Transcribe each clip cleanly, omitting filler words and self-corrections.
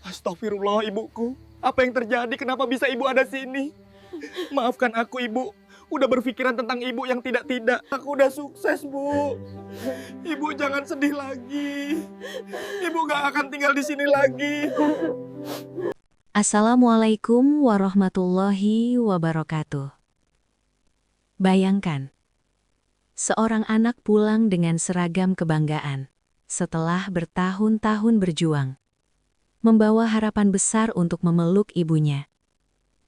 Astagfirullah ibuku. Apa yang terjadi? Kenapa bisa ibu ada sini? Maafkan aku ibu. Udah berpikiran tentang ibu yang tidak-tidak. Aku udah sukses bu. Ibu jangan sedih lagi. Ibu gak akan tinggal di sini lagi. Assalamualaikum warahmatullahi wabarakatuh. Bayangkan, seorang anak pulang dengan seragam kebanggaan setelah bertahun-tahun berjuang, membawa harapan besar untuk memeluk ibunya.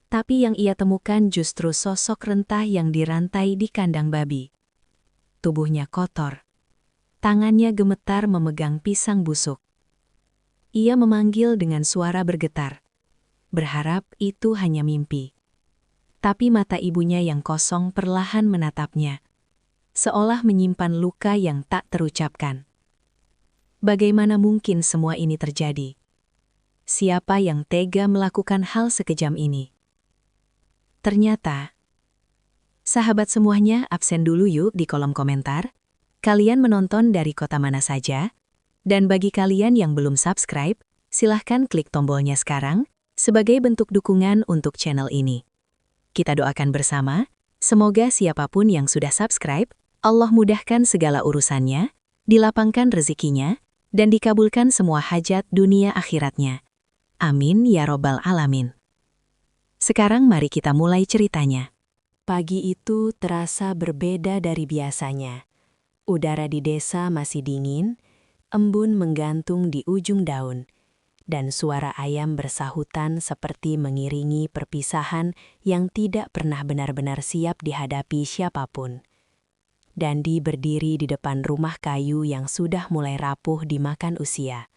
Tapi yang ia temukan justru sosok rentah yang dirantai di kandang babi. Tubuhnya kotor, tangannya gemetar memegang pisang busuk. Ia memanggil dengan suara bergetar, berharap itu hanya mimpi. Tapi mata ibunya yang kosong perlahan menatapnya, seolah menyimpan luka yang tak terucapkan. Bagaimana mungkin semua ini terjadi? Siapa yang tega melakukan hal sekejam ini? Ternyata, sahabat semuanya absen dulu yuk di kolom komentar. Kalian menonton dari kota mana saja? Dan bagi kalian yang belum subscribe, silahkan klik tombolnya sekarang sebagai bentuk dukungan untuk channel ini. Kita doakan bersama, semoga siapapun yang sudah subscribe, Allah mudahkan segala urusannya, dilapangkan rezekinya, dan dikabulkan semua hajat dunia akhiratnya. Amin ya robbal alamin. Sekarang mari kita mulai ceritanya. Pagi itu terasa berbeda dari biasanya. Udara di desa masih dingin, embun menggantung di ujung daun, dan suara ayam bersahutan seperti mengiringi perpisahan yang tidak pernah benar-benar siap dihadapi siapapun. Dandi berdiri di depan rumah kayu yang sudah mulai rapuh dimakan usia.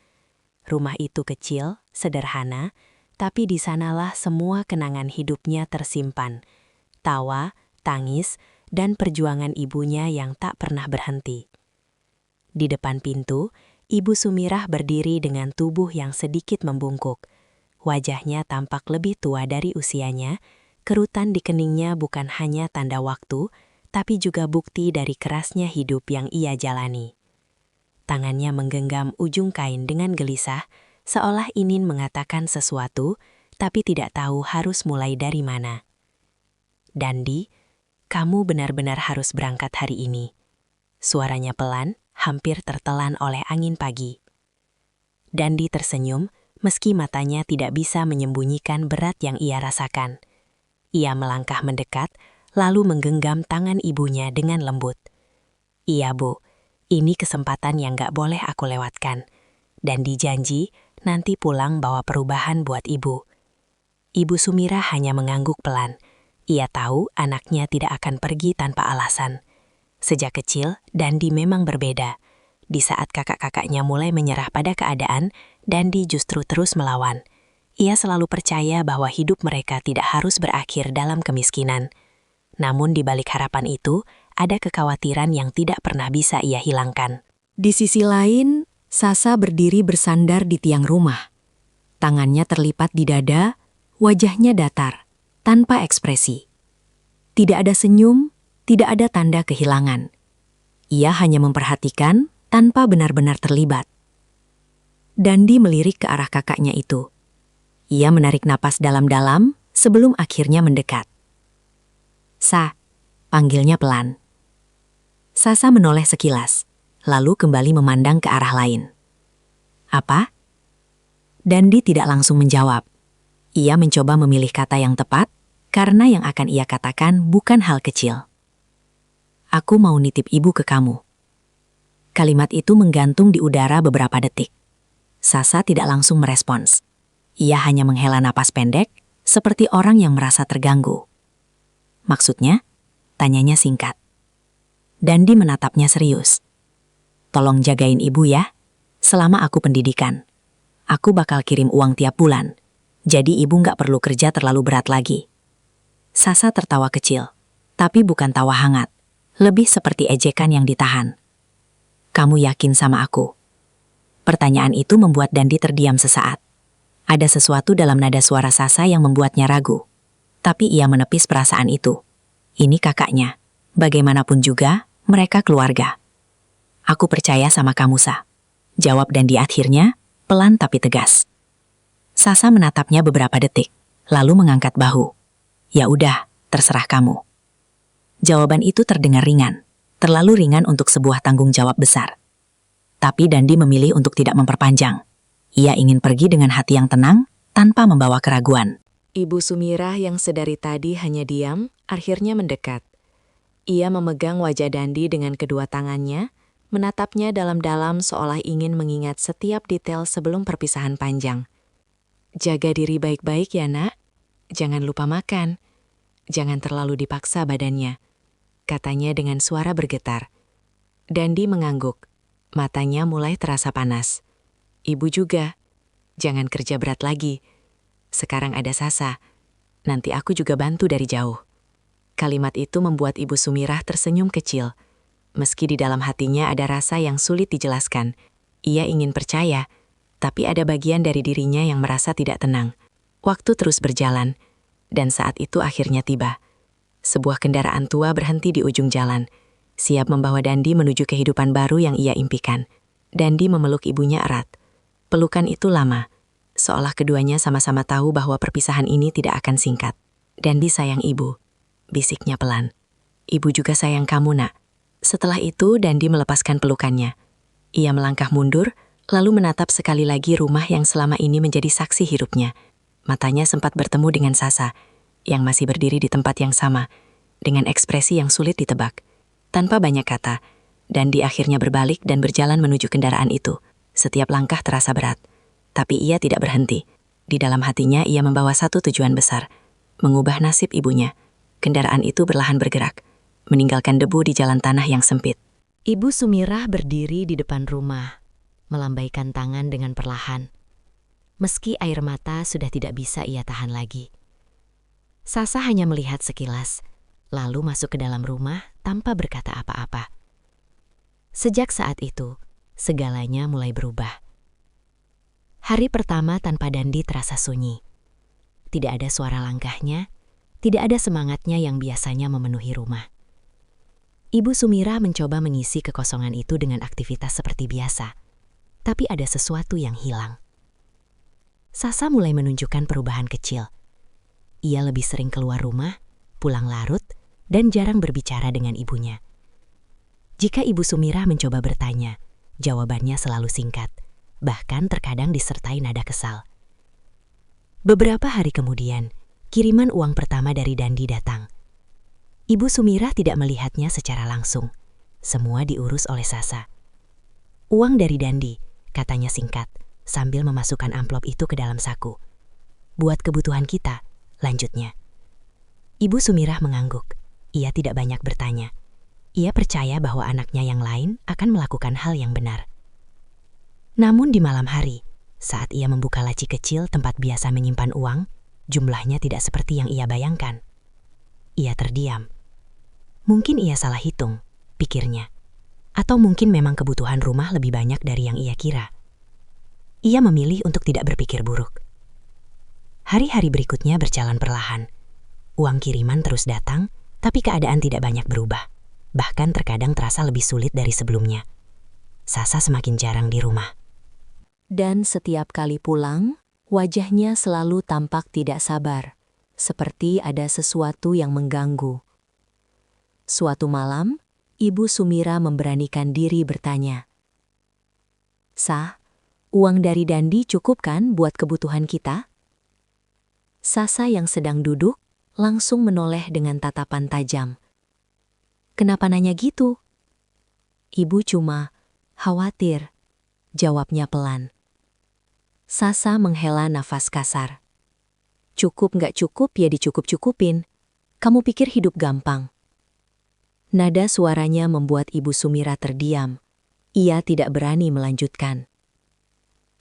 Rumah itu kecil, sederhana, tapi di sanalah semua kenangan hidupnya tersimpan. Tawa, tangis, dan perjuangan ibunya yang tak pernah berhenti. Di depan pintu, Ibu Sumirah berdiri dengan tubuh yang sedikit membungkuk. Wajahnya tampak lebih tua dari usianya, kerutan di keningnya bukan hanya tanda waktu, tapi juga bukti dari kerasnya hidup yang ia jalani. Tangannya menggenggam ujung kain dengan gelisah, seolah ingin mengatakan sesuatu, tapi tidak tahu harus mulai dari mana. Dandi, kamu benar-benar harus berangkat hari ini. Suaranya pelan, hampir tertelan oleh angin pagi. Dandi tersenyum, meski matanya tidak bisa menyembunyikan berat yang ia rasakan. Ia melangkah mendekat, lalu menggenggam tangan ibunya dengan lembut. Iya bu, ini kesempatan yang gak boleh aku lewatkan. Dandi janji, nanti pulang bawa perubahan buat ibu. Ibu Sumirah hanya mengangguk pelan. Ia tahu anaknya tidak akan pergi tanpa alasan. Sejak kecil, Dandi memang berbeda. Di saat kakak-kakaknya mulai menyerah pada keadaan, Dandi justru terus melawan. Ia selalu percaya bahwa hidup mereka tidak harus berakhir dalam kemiskinan. Namun di balik harapan itu, ada kekhawatiran yang tidak pernah bisa ia hilangkan. Di sisi lain, Sasa berdiri bersandar di tiang rumah. Tangannya terlipat di dada, wajahnya datar, tanpa ekspresi. Tidak ada senyum, tidak ada tanda kehilangan. Ia hanya memperhatikan tanpa benar-benar terlibat. Dandi melirik ke arah kakaknya itu. Ia menarik napas dalam-dalam sebelum akhirnya mendekat. Sa, panggilnya pelan. Sasa menoleh sekilas, lalu kembali memandang ke arah lain. Apa? Dandi tidak langsung menjawab. Ia mencoba memilih kata yang tepat, karena yang akan ia katakan bukan hal kecil. Aku mau nitip ibu ke kamu. Kalimat itu menggantung di udara beberapa detik. Sasa tidak langsung merespons. Ia hanya menghela napas pendek, seperti orang yang merasa terganggu. Maksudnya? Tanyanya singkat. Dandi menatapnya serius. Tolong jagain ibu ya, selama aku pendidikan. Aku bakal kirim uang tiap bulan, jadi ibu nggak perlu kerja terlalu berat lagi. Sasa tertawa kecil, tapi bukan tawa hangat, lebih seperti ejekan yang ditahan. Kamu yakin sama aku? Pertanyaan itu membuat Dandi terdiam sesaat. Ada sesuatu dalam nada suara Sasa yang membuatnya ragu. Tapi ia menepis perasaan itu. Ini kakaknya. Bagaimanapun juga, mereka keluarga. Aku percaya sama kamu, Sa. Jawab Dandi akhirnya, pelan tapi tegas. Sasa menatapnya beberapa detik, lalu mengangkat bahu. Ya udah, terserah kamu. Jawaban itu terdengar ringan, terlalu ringan untuk sebuah tanggung jawab besar. Tapi Dandi memilih untuk tidak memperpanjang. Ia ingin pergi dengan hati yang tenang, tanpa membawa keraguan. Ibu Sumirah yang sedari tadi hanya diam, akhirnya mendekat. Ia memegang wajah Dandi dengan kedua tangannya, menatapnya dalam-dalam seolah ingin mengingat setiap detail sebelum perpisahan panjang. Jaga diri baik-baik ya nak, jangan lupa makan, jangan terlalu dipaksa badannya, katanya dengan suara bergetar. Dandi mengangguk, matanya mulai terasa panas. Ibu juga, jangan kerja berat lagi. Sekarang ada Sasa, nanti aku juga bantu dari jauh. Kalimat itu membuat Ibu Sumirah tersenyum kecil. Meski di dalam hatinya ada rasa yang sulit dijelaskan, ia ingin percaya, tapi ada bagian dari dirinya yang merasa tidak tenang. Waktu terus berjalan, dan saat itu akhirnya tiba. Sebuah kendaraan tua berhenti di ujung jalan, siap membawa Dandi menuju kehidupan baru yang ia impikan. Dandi memeluk ibunya erat. Pelukan itu lama, seolah keduanya sama-sama tahu bahwa perpisahan ini tidak akan singkat. Dandi sayang ibu, bisiknya pelan. Ibu juga sayang kamu nak. Setelah itu Dandi melepaskan pelukannya. Ia melangkah mundur, lalu menatap sekali lagi rumah yang selama ini menjadi saksi hidupnya. Matanya sempat bertemu dengan Sasa, yang masih berdiri di tempat yang sama, dengan ekspresi yang sulit ditebak. Tanpa banyak kata, Dandi akhirnya berbalik dan berjalan menuju kendaraan itu. Setiap langkah terasa berat, tapi ia tidak berhenti. Di dalam hatinya ia membawa satu tujuan besar, mengubah nasib ibunya. Kendaraan itu perlahan bergerak, meninggalkan debu di jalan tanah yang sempit. Ibu Sumirah berdiri di depan rumah, melambaikan tangan dengan perlahan. Meski air mata sudah tidak bisa ia tahan lagi. Sasa hanya melihat sekilas, lalu masuk ke dalam rumah tanpa berkata apa-apa. Sejak saat itu, segalanya mulai berubah. Hari pertama tanpa Dandi terasa sunyi. Tidak ada suara langkahnya, tidak ada semangatnya yang biasanya memenuhi rumah. Ibu Sumirah mencoba mengisi kekosongan itu dengan aktivitas seperti biasa, tapi ada sesuatu yang hilang. Sasa mulai menunjukkan perubahan kecil. Ia lebih sering keluar rumah, pulang larut, dan jarang berbicara dengan ibunya. Jika Ibu Sumirah mencoba bertanya, jawabannya selalu singkat, bahkan terkadang disertai nada kesal. Beberapa hari kemudian, kiriman uang pertama dari Dandi datang. Ibu Sumirah tidak melihatnya secara langsung. Semua diurus oleh Sasa. Uang dari Dandi, katanya singkat, sambil memasukkan amplop itu ke dalam saku. Buat kebutuhan kita, lanjutnya. Ibu Sumirah mengangguk. Ia tidak banyak bertanya. Ia percaya bahwa anaknya yang lain akan melakukan hal yang benar. Namun di malam hari, saat ia membuka laci kecil tempat biasa menyimpan uang, jumlahnya tidak seperti yang ia bayangkan. Ia terdiam. Mungkin ia salah hitung, pikirnya. Atau mungkin memang kebutuhan rumah lebih banyak dari yang ia kira. Ia memilih untuk tidak berpikir buruk. Hari-hari berikutnya berjalan perlahan. Uang kiriman terus datang, tapi keadaan tidak banyak berubah. Bahkan terkadang terasa lebih sulit dari sebelumnya. Sasa semakin jarang di rumah. Dan setiap kali pulang, wajahnya selalu tampak tidak sabar, seperti ada sesuatu yang mengganggu. Suatu malam, Ibu Sumirah memberanikan diri bertanya, "Sah, uang dari Dandi cukup kan buat kebutuhan kita?" Sasa yang sedang duduk langsung menoleh dengan tatapan tajam. "Kenapa nanya gitu?" "Ibu cuma khawatir," jawabnya pelan. Sasa menghela nafas kasar. "Cukup nggak cukup ya dicukup-cukupin. Kamu pikir hidup gampang?" Nada suaranya membuat Ibu Sumirah terdiam. Ia tidak berani melanjutkan.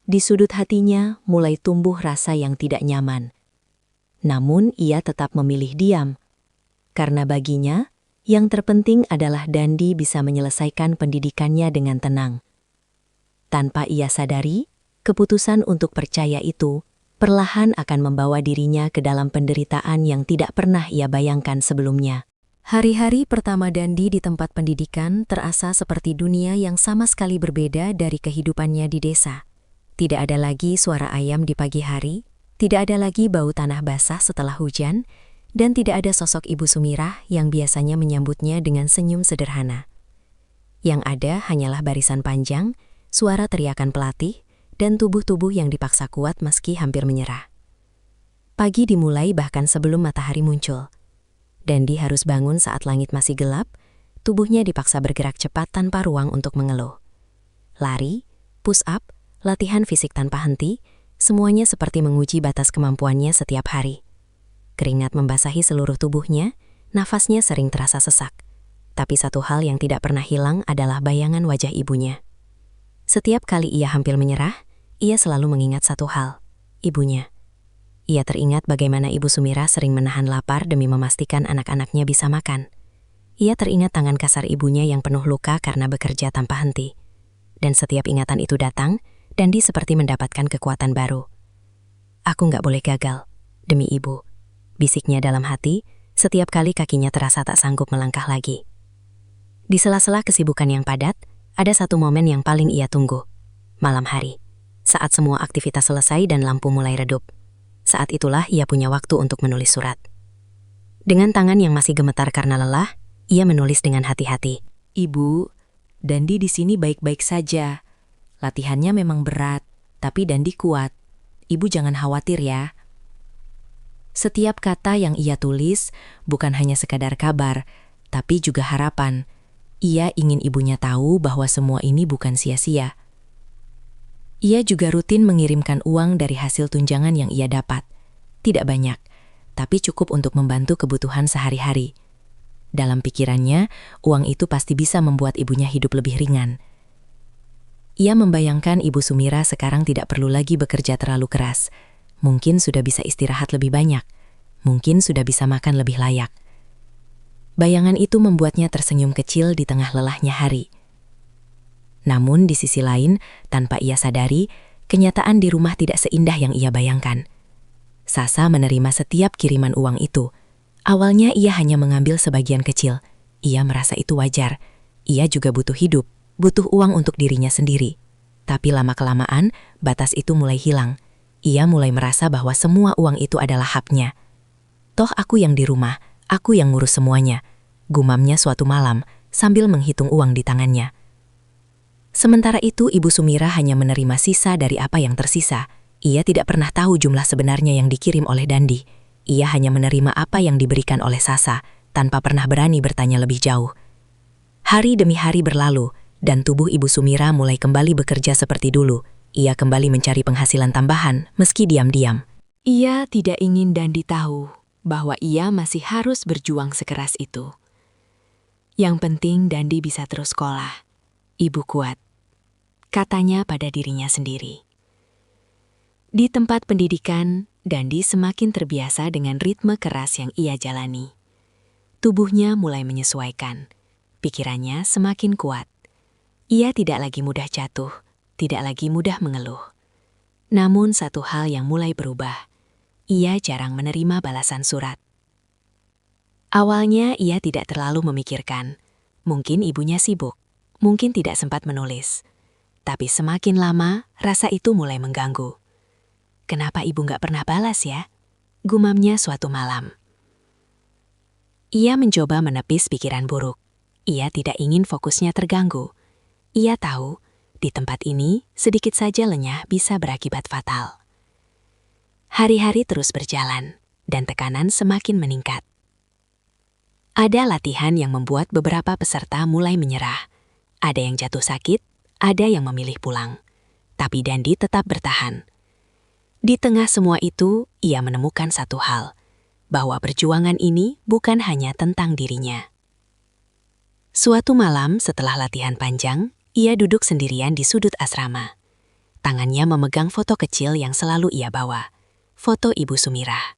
Di sudut hatinya mulai tumbuh rasa yang tidak nyaman. Namun ia tetap memilih diam. Karena baginya, yang terpenting adalah Dandi bisa menyelesaikan pendidikannya dengan tenang. Tanpa ia sadari, keputusan untuk percaya itu perlahan akan membawa dirinya ke dalam penderitaan yang tidak pernah ia bayangkan sebelumnya. Hari-hari pertama Dandi di tempat pendidikan terasa seperti dunia yang sama sekali berbeda dari kehidupannya di desa. Tidak ada lagi suara ayam di pagi hari, Tidak ada lagi bau tanah basah setelah hujan, dan tidak ada sosok Ibu Sumirah yang biasanya menyambutnya dengan senyum sederhana. Yang ada hanyalah barisan panjang, suara teriakan pelatih, dan tubuh-tubuh yang dipaksa kuat meski hampir menyerah. Pagi dimulai bahkan sebelum matahari muncul. Dandi harus bangun saat langit masih gelap, tubuhnya dipaksa bergerak cepat tanpa ruang untuk mengeluh. Lari, push up, latihan fisik tanpa henti, semuanya seperti menguji batas kemampuannya setiap hari. Keringat membasahi seluruh tubuhnya, nafasnya sering terasa sesak. Tapi satu hal yang tidak pernah hilang adalah bayangan wajah ibunya. Setiap kali ia hampir menyerah, ia selalu mengingat satu hal, ibunya. Ia teringat bagaimana Ibu Sumirah sering menahan lapar demi memastikan anak-anaknya bisa makan. Ia teringat tangan kasar ibunya yang penuh luka karena bekerja tanpa henti. Dan setiap ingatan itu datang, Dandi seperti mendapatkan kekuatan baru. Aku nggak boleh gagal, demi ibu, bisiknya dalam hati, setiap kali kakinya terasa tak sanggup melangkah lagi. Di sela-sela kesibukan yang padat, ada satu momen yang paling ia tunggu. Malam hari, saat semua aktivitas selesai dan lampu mulai redup. Saat itulah ia punya waktu untuk menulis surat. Dengan tangan yang masih gemetar karena lelah, ia menulis dengan hati-hati. Ibu, Dandi di sini baik-baik saja. Latihannya memang berat, tapi Dandi kuat. Ibu jangan khawatir ya. Setiap kata yang ia tulis bukan hanya sekadar kabar, tapi juga harapan. Ia ingin ibunya tahu bahwa semua ini bukan sia-sia. Ia juga rutin mengirimkan uang dari hasil tunjangan yang ia dapat. Tidak banyak, tapi cukup untuk membantu kebutuhan sehari-hari. Dalam pikirannya, uang itu pasti bisa membuat ibunya hidup lebih ringan. Ia membayangkan Ibu Sumirah sekarang tidak perlu lagi bekerja terlalu keras. Mungkin sudah bisa istirahat lebih banyak. Mungkin sudah bisa makan lebih layak. Bayangan itu membuatnya tersenyum kecil di tengah lelahnya hari. Namun di sisi lain, tanpa ia sadari, kenyataan di rumah tidak seindah yang ia bayangkan. Sasa menerima setiap kiriman uang itu. Awalnya ia hanya mengambil sebagian kecil. Ia merasa itu wajar. Ia juga butuh hidup, butuh uang untuk dirinya sendiri. Tapi lama-kelamaan, batas itu mulai hilang. Ia mulai merasa bahwa semua uang itu adalah haknya. Toh aku yang di rumah, aku yang ngurus semuanya. Gumamnya suatu malam, sambil menghitung uang di tangannya. Sementara itu Ibu Sumirah hanya menerima sisa dari apa yang tersisa. Ia tidak pernah tahu jumlah sebenarnya yang dikirim oleh Dandi. Ia hanya menerima apa yang diberikan oleh Sasa, tanpa pernah berani bertanya lebih jauh. Hari demi hari berlalu, dan tubuh Ibu Sumirah mulai kembali bekerja seperti dulu. Ia kembali mencari penghasilan tambahan, meski diam-diam. Ia tidak ingin Dandi tahu bahwa ia masih harus berjuang sekeras itu. Yang penting Dandi bisa terus sekolah. Ibu kuat, katanya pada dirinya sendiri. Di tempat pendidikan, Dandi semakin terbiasa dengan ritme keras yang ia jalani. Tubuhnya mulai menyesuaikan. Pikirannya semakin kuat. Ia tidak lagi mudah jatuh, tidak lagi mudah mengeluh. Namun satu hal yang mulai berubah. Ia jarang menerima balasan surat. Awalnya ia tidak terlalu memikirkan. Mungkin ibunya sibuk, mungkin tidak sempat menulis. Tapi semakin lama, rasa itu mulai mengganggu. Kenapa ibu nggak pernah balas ya? Gumamnya suatu malam. Ia mencoba menepis pikiran buruk. Ia tidak ingin fokusnya terganggu. Ia tahu, di tempat ini sedikit saja lenyah bisa berakibat fatal. Hari-hari terus berjalan, dan tekanan semakin meningkat. Ada latihan yang membuat beberapa peserta mulai menyerah. Ada yang jatuh sakit, ada yang memilih pulang. Tapi Dandi tetap bertahan. Di tengah semua itu, ia menemukan satu hal, bahwa perjuangan ini bukan hanya tentang dirinya. Suatu malam setelah latihan panjang, ia duduk sendirian di sudut asrama. Tangannya memegang foto kecil yang selalu ia bawa, foto Ibu Sumirah.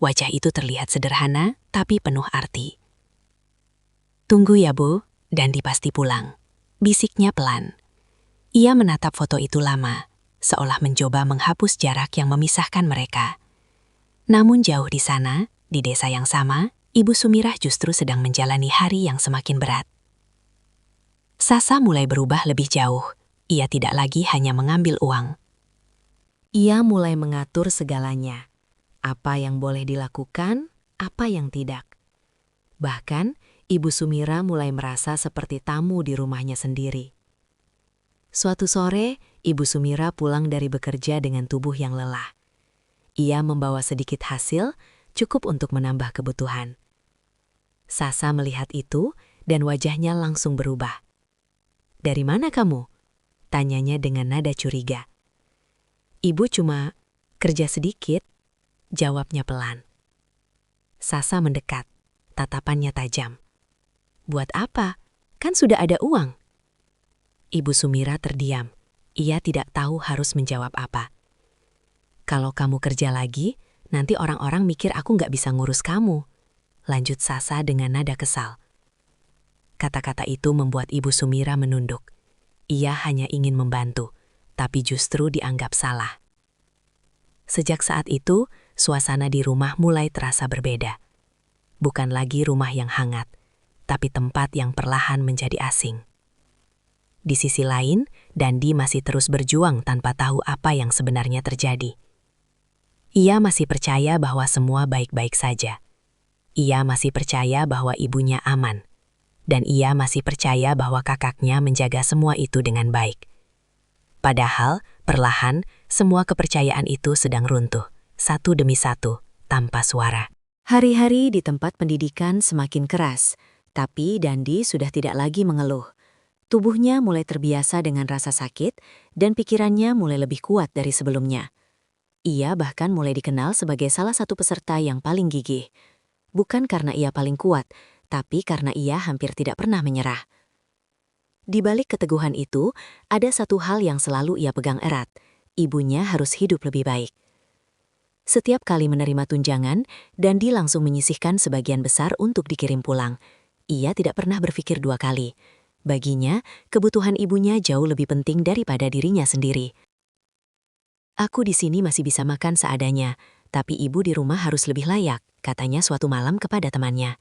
Wajah itu terlihat sederhana, tapi penuh arti. Tunggu ya Bu, Dandi pasti pulang, bisiknya pelan. Ia menatap foto itu lama, seolah mencoba menghapus jarak yang memisahkan mereka. Namun jauh di sana, di desa yang sama, Ibu Sumirah justru sedang menjalani hari yang semakin berat. Sasa mulai berubah lebih jauh. Ia tidak lagi hanya mengambil uang. Ia mulai mengatur segalanya. Apa yang boleh dilakukan, apa yang tidak. Bahkan, Ibu Sumira mulai merasa seperti tamu di rumahnya sendiri. Suatu sore, Ibu Sumira pulang dari bekerja dengan tubuh yang lelah. Ia membawa sedikit hasil, cukup untuk menambah kebutuhan. Sasa melihat itu, dan wajahnya langsung berubah. "Dari mana kamu?" tanyanya dengan nada curiga. "Ibu cuma kerja sedikit," jawabnya pelan. Sasa mendekat, tatapannya tajam. "Buat apa? Kan sudah ada uang." Ibu Sumira terdiam. Ia tidak tahu harus menjawab apa. "Kalau kamu kerja lagi, nanti orang-orang mikir aku nggak bisa ngurus kamu," lanjut Sasa dengan nada kesal. Kata-kata itu membuat Ibu Sumira menunduk. Ia hanya ingin membantu, tapi justru dianggap salah. Sejak saat itu, suasana di rumah mulai terasa berbeda. Bukan lagi rumah yang hangat, tapi tempat yang perlahan menjadi asing. Di sisi lain, Dandi masih terus berjuang tanpa tahu apa yang sebenarnya terjadi. Ia masih percaya bahwa semua baik-baik saja. Ia masih percaya bahwa ibunya aman. Dan ia masih percaya bahwa kakaknya menjaga semua itu dengan baik. Padahal, perlahan, semua kepercayaan itu sedang runtuh, satu demi satu, tanpa suara. Hari-hari di tempat pendidikan semakin keras, tapi Dandi sudah tidak lagi mengeluh. Tubuhnya mulai terbiasa dengan rasa sakit, dan pikirannya mulai lebih kuat dari sebelumnya. Ia bahkan mulai dikenal sebagai salah satu peserta yang paling gigih. Bukan karena ia paling kuat, tapi karena ia hampir tidak pernah menyerah. Di balik keteguhan itu, ada satu hal yang selalu ia pegang erat. Ibunya harus hidup lebih baik. Setiap kali menerima tunjangan, Dandi langsung menyisihkan sebagian besar untuk dikirim pulang. Ia tidak pernah berpikir dua kali. Baginya, kebutuhan ibunya jauh lebih penting daripada dirinya sendiri. "Aku di sini masih bisa makan seadanya, tapi ibu di rumah harus lebih layak," katanya suatu malam kepada temannya.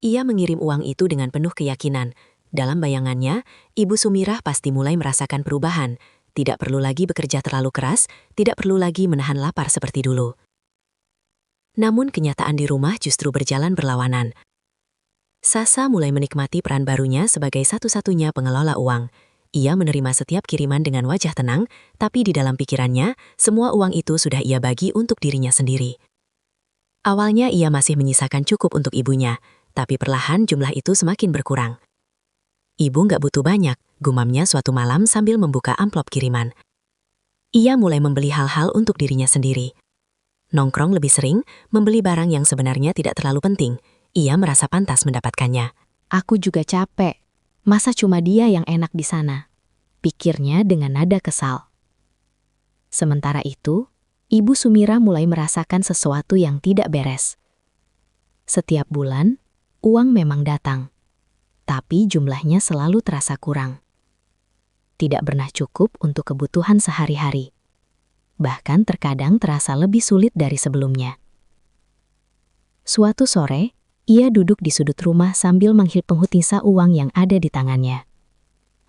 Ia mengirim uang itu dengan penuh keyakinan. Dalam bayangannya, Ibu Sumirah pasti mulai merasakan perubahan. Tidak perlu lagi bekerja terlalu keras, tidak perlu lagi menahan lapar seperti dulu. Namun kenyataan di rumah justru berjalan berlawanan. Sasa mulai menikmati peran barunya sebagai satu-satunya pengelola uang. Ia menerima setiap kiriman dengan wajah tenang, tapi di dalam pikirannya, semua uang itu sudah ia bagi untuk dirinya sendiri. Awalnya ia masih menyisakan cukup untuk ibunya, tapi perlahan jumlah itu semakin berkurang. "Ibu nggak butuh banyak," gumamnya suatu malam sambil membuka amplop kiriman. Ia mulai membeli hal-hal untuk dirinya sendiri. Nongkrong lebih sering, membeli barang yang sebenarnya tidak terlalu penting. Ia merasa pantas mendapatkannya. Aku juga capek. Masa cuma dia yang enak di sana? Pikirnya dengan nada kesal. Sementara itu, Ibu Sumira mulai merasakan sesuatu yang tidak beres. Setiap bulan, uang memang datang. Tapi jumlahnya selalu terasa kurang. Tidak pernah cukup untuk kebutuhan sehari-hari. Bahkan terkadang terasa lebih sulit dari sebelumnya. Suatu sore, ia duduk di sudut rumah sambil menghitung sisa uang yang ada di tangannya.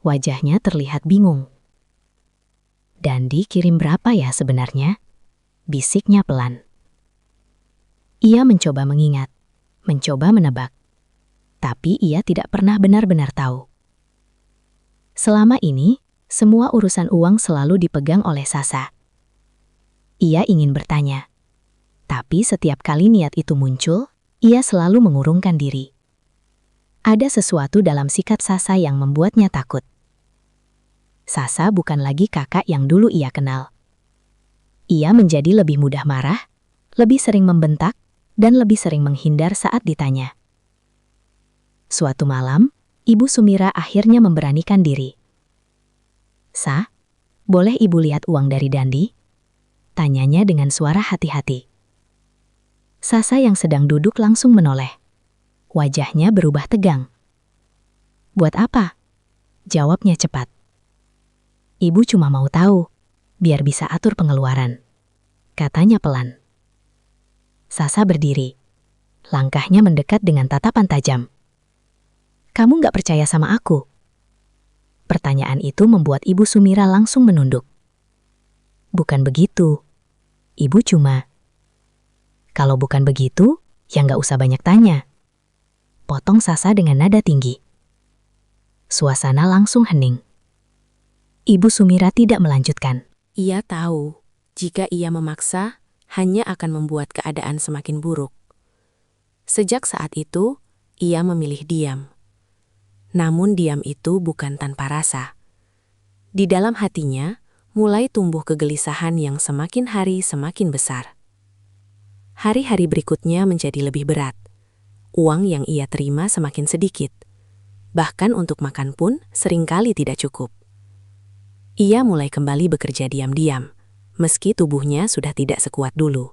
Wajahnya terlihat bingung. "Dandi kirim berapa ya sebenarnya?" bisiknya pelan. Ia mencoba mengingat, mencoba menebak. Tapi ia tidak pernah benar-benar tahu. Selama ini, semua urusan uang selalu dipegang oleh Sasa. Ia ingin bertanya. Tapi setiap kali niat itu muncul, ia selalu mengurungkan diri. Ada sesuatu dalam sikap Sasa yang membuatnya takut. Sasa bukan lagi kakak yang dulu ia kenal. Ia menjadi lebih mudah marah, lebih sering membentak, dan lebih sering menghindar saat ditanya. Suatu malam, Ibu Sumira akhirnya memberanikan diri. "Sa, boleh ibu lihat uang dari Dandi?" tanyanya dengan suara hati-hati. Sasa yang sedang duduk langsung menoleh. Wajahnya berubah tegang. "Buat apa?" jawabnya cepat. "Ibu cuma mau tahu, biar bisa atur pengeluaran," katanya pelan. Sasa berdiri. Langkahnya mendekat dengan tatapan tajam. "Kamu nggak percaya sama aku?" Pertanyaan itu membuat Ibu Sumira langsung menunduk. bukan begitu. Ibu cuma, kalau bukan begitu, ya nggak usah banyak tanya. Potong Sasa dengan nada tinggi. Suasana langsung hening. Ibu Sumira tidak melanjutkan. Ia tahu, jika ia memaksa, hanya akan membuat keadaan semakin buruk. Sejak saat itu, ia memilih diam. Namun diam itu bukan tanpa rasa. Di dalam hatinya, mulai tumbuh kegelisahan yang semakin hari semakin besar. Hari-hari berikutnya menjadi lebih berat. Uang yang ia terima semakin sedikit. Bahkan untuk makan pun seringkali tidak cukup. Ia mulai kembali bekerja diam-diam, meski tubuhnya sudah tidak sekuat dulu.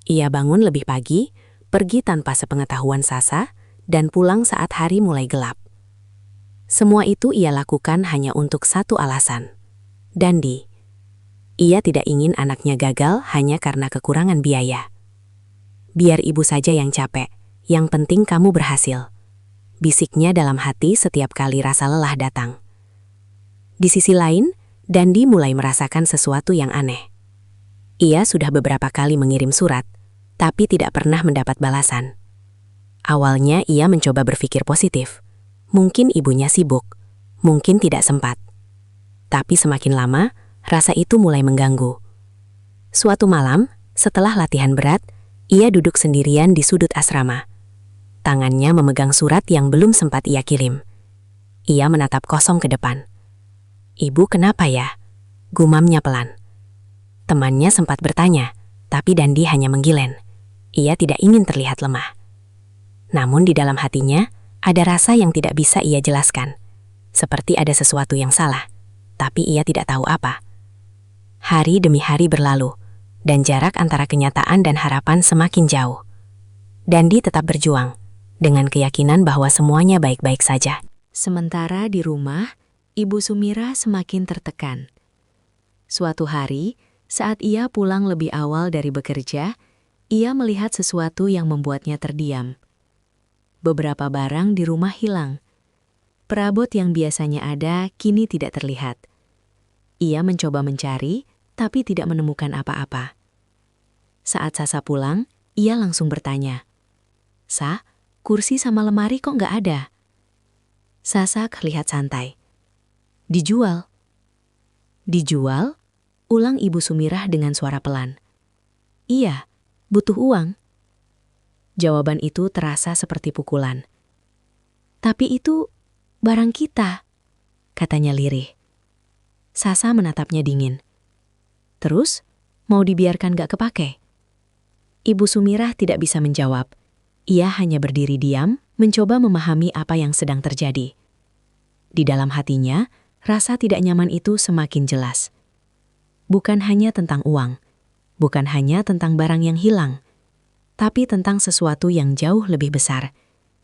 Ia bangun lebih pagi, pergi tanpa sepengetahuan Sasa, dan pulang saat hari mulai gelap. Semua itu ia lakukan hanya untuk satu alasan. Dandi. Ia tidak ingin anaknya gagal hanya karena kekurangan biaya. Biar ibu saja yang capek, yang penting kamu berhasil. Bisiknya dalam hati setiap kali rasa lelah datang. Di sisi lain, Dandi mulai merasakan sesuatu yang aneh. Ia sudah beberapa kali mengirim surat, tapi tidak pernah mendapat balasan. Awalnya ia mencoba berpikir positif. Mungkin ibunya sibuk, mungkin tidak sempat. Tapi semakin lama, rasa itu mulai mengganggu. Suatu malam, setelah latihan berat, ia duduk sendirian di sudut asrama. Tangannya memegang surat yang belum sempat ia kirim. Ia menatap kosong ke depan. "Ibu kenapa ya?" gumamnya pelan. Temannya sempat bertanya, tapi Dandi hanya menggilen. Ia tidak ingin terlihat lemah. Namun di dalam hatinya, ada rasa yang tidak bisa ia jelaskan. Seperti ada sesuatu yang salah, tapi ia tidak tahu apa. Hari demi hari berlalu, dan jarak antara kenyataan dan harapan semakin jauh. Dandi tetap berjuang, dengan keyakinan bahwa semuanya baik-baik saja. Sementara di rumah, Ibu Sumira semakin tertekan. Suatu hari, saat ia pulang lebih awal dari bekerja, ia melihat sesuatu yang membuatnya terdiam. Beberapa barang di rumah hilang. Perabot yang biasanya ada kini tidak terlihat. Ia mencoba mencari, tapi tidak menemukan apa-apa. Saat Sasa pulang, ia langsung bertanya, "Sa, kursi sama lemari kok nggak ada?" Sasa terlihat santai. "Dijual." "Dijual?" ulang Ibu Sumirah dengan suara pelan. "Iya, butuh uang." Jawaban itu terasa seperti pukulan. "Tapi itu barang kita," katanya lirih. Sasa menatapnya dingin. "Terus, mau dibiarkan gak kepake?" Ibu Sumirah tidak bisa menjawab. Ia hanya berdiri diam, mencoba memahami apa yang sedang terjadi. Di dalam hatinya, rasa tidak nyaman itu semakin jelas. Bukan hanya tentang uang, bukan hanya tentang barang yang hilang, tapi tentang sesuatu yang jauh lebih besar,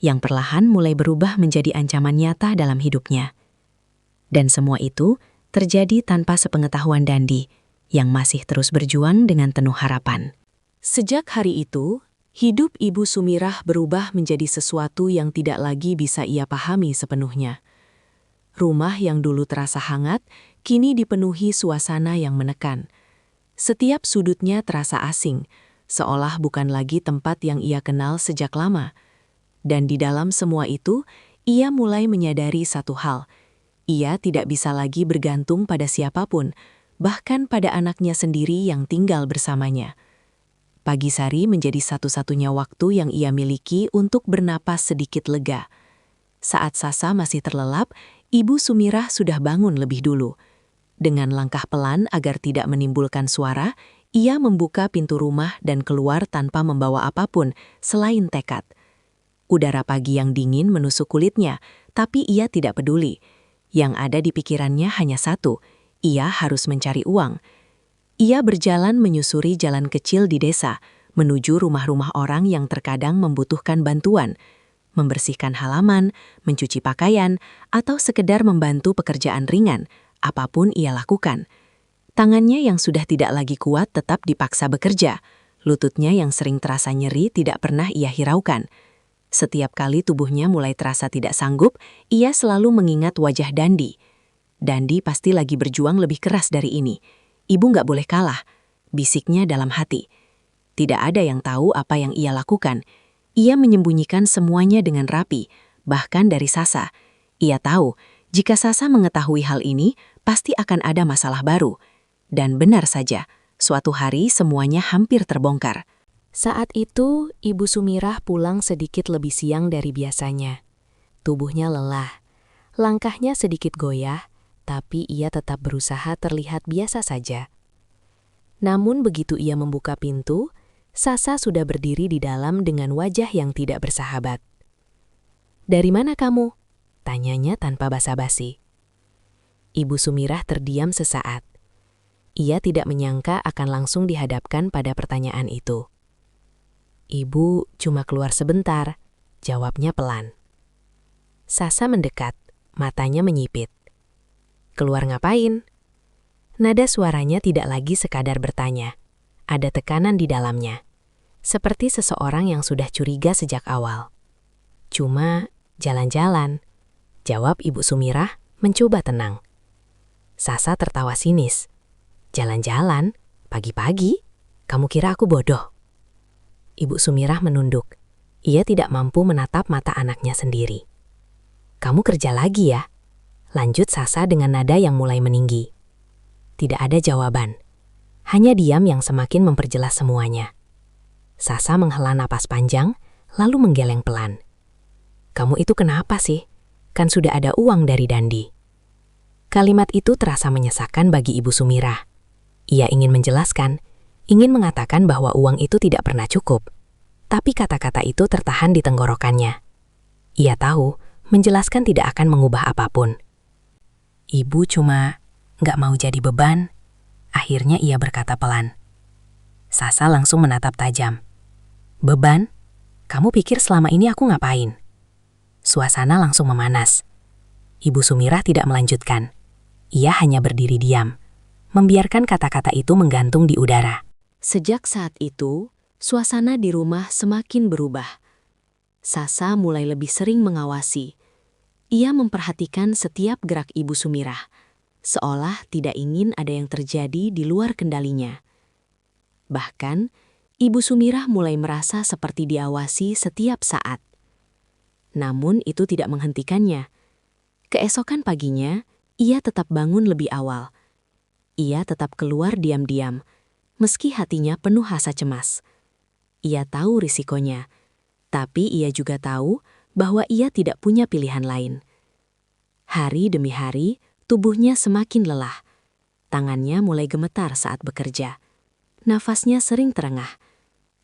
yang perlahan mulai berubah menjadi ancaman nyata dalam hidupnya. Dan semua itu terjadi tanpa sepengetahuan Dandi, yang masih terus berjuang dengan penuh harapan. Sejak hari itu, hidup Ibu Sumirah berubah menjadi sesuatu yang tidak lagi bisa ia pahami sepenuhnya. Rumah yang dulu terasa hangat, kini dipenuhi suasana yang menekan. Setiap sudutnya terasa asing, seolah bukan lagi tempat yang ia kenal sejak lama. Dan di dalam semua itu, ia mulai menyadari satu hal. Ia tidak bisa lagi bergantung pada siapapun, bahkan pada anaknya sendiri yang tinggal bersamanya. Pagi hari menjadi satu-satunya waktu yang ia miliki untuk bernapas sedikit lega. Saat Sasa masih terlelap, Ibu Sumirah sudah bangun lebih dulu. Dengan langkah pelan agar tidak menimbulkan suara, ia membuka pintu rumah dan keluar tanpa membawa apapun selain tekad. Udara pagi yang dingin menusuk kulitnya, tapi ia tidak peduli. Yang ada di pikirannya hanya satu, ia harus mencari uang. Ia berjalan menyusuri jalan kecil di desa, menuju rumah-rumah orang yang terkadang membutuhkan bantuan, membersihkan halaman, mencuci pakaian, atau sekedar membantu pekerjaan ringan, apapun ia lakukan. Tangannya yang sudah tidak lagi kuat tetap dipaksa bekerja. Lututnya yang sering terasa nyeri tidak pernah ia hiraukan. Setiap kali tubuhnya mulai terasa tidak sanggup, ia selalu mengingat wajah Dandi. Dandi pasti lagi berjuang lebih keras dari ini. Ibu nggak boleh kalah, bisiknya dalam hati. Tidak ada yang tahu apa yang ia lakukan. Ia menyembunyikan semuanya dengan rapi, bahkan dari Sasa. Ia tahu, jika Sasa mengetahui hal ini, pasti akan ada masalah baru. Dan benar saja, suatu hari semuanya hampir terbongkar. Saat itu, Ibu Sumirah pulang sedikit lebih siang dari biasanya. Tubuhnya lelah, langkahnya sedikit goyah, tapi ia tetap berusaha terlihat biasa saja. Namun begitu ia membuka pintu, Sasa sudah berdiri di dalam dengan wajah yang tidak bersahabat. "Dari mana kamu?" tanyanya tanpa basa-basi. Ibu Sumirah terdiam sesaat. Ia tidak menyangka akan langsung dihadapkan pada pertanyaan itu. "Ibu cuma keluar sebentar," jawabnya pelan. Sasa mendekat, matanya menyipit. "Keluar ngapain?" Nada suaranya tidak lagi sekadar bertanya. Ada tekanan di dalamnya. Seperti seseorang yang sudah curiga sejak awal. "Cuma jalan-jalan," jawab Ibu Sumirah mencoba tenang. Sasa tertawa sinis. "Jalan-jalan? Pagi-pagi? Kamu kira aku bodoh?" Ibu Sumirah menunduk. Ia tidak mampu menatap mata anaknya sendiri. "Kamu kerja lagi ya?" lanjut Sasa dengan nada yang mulai meninggi. Tidak ada jawaban. Hanya diam yang semakin memperjelas semuanya. Sasa menghela napas panjang, lalu menggeleng pelan. "Kamu itu kenapa sih? Kan sudah ada uang dari Dandi." Kalimat itu terasa menyesakan bagi Ibu Sumirah. Ia ingin menjelaskan, ingin mengatakan bahwa uang itu tidak pernah cukup. Tapi kata-kata itu tertahan di tenggorokannya. Ia tahu, menjelaskan tidak akan mengubah apapun. "Ibu cuma nggak mau jadi beban," akhirnya ia berkata pelan. Sasa langsung menatap tajam. "Beban? Kamu pikir selama ini aku ngapain?" Suasana langsung memanas. Ibu Sumirah tidak melanjutkan. Ia hanya berdiri diam, membiarkan kata-kata itu menggantung di udara. Sejak saat itu, suasana di rumah semakin berubah. Sasa mulai lebih sering mengawasi. Ia memperhatikan setiap gerak Ibu Sumirah, seolah tidak ingin ada yang terjadi di luar kendalinya. Bahkan, Ibu Sumirah mulai merasa seperti diawasi setiap saat. Namun itu tidak menghentikannya. Keesokan paginya, ia tetap bangun lebih awal. Ia tetap keluar diam-diam, meski hatinya penuh rasa cemas. Ia tahu risikonya, tapi ia juga tahu bahwa ia tidak punya pilihan lain. Hari demi hari, tubuhnya semakin lelah. Tangannya mulai gemetar saat bekerja. Nafasnya sering terengah.